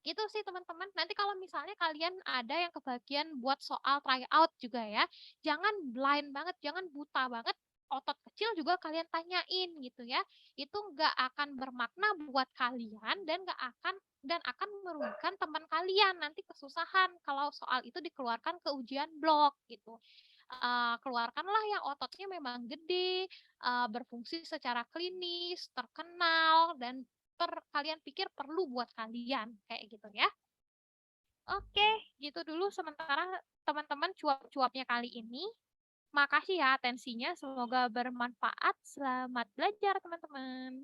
Gitu sih teman-teman. Nanti kalau misalnya kalian ada yang kebagian buat soal tryout juga ya, jangan blind banget, jangan buta banget. Otot kecil juga kalian tanyain gitu ya. Itu nggak akan bermakna buat kalian dan akan merugikan teman kalian. Nanti kesusahan kalau soal itu dikeluarkan ke ujian blok gitu. Keluarkanlah yang ototnya memang gede, berfungsi secara klinis, terkenal, dan kalian pikir perlu buat kalian kayak gitu ya. Oke, gitu dulu sementara teman-teman cuap-cuapnya kali ini. Makasih ya atensinya, semoga bermanfaat. Selamat belajar teman-teman.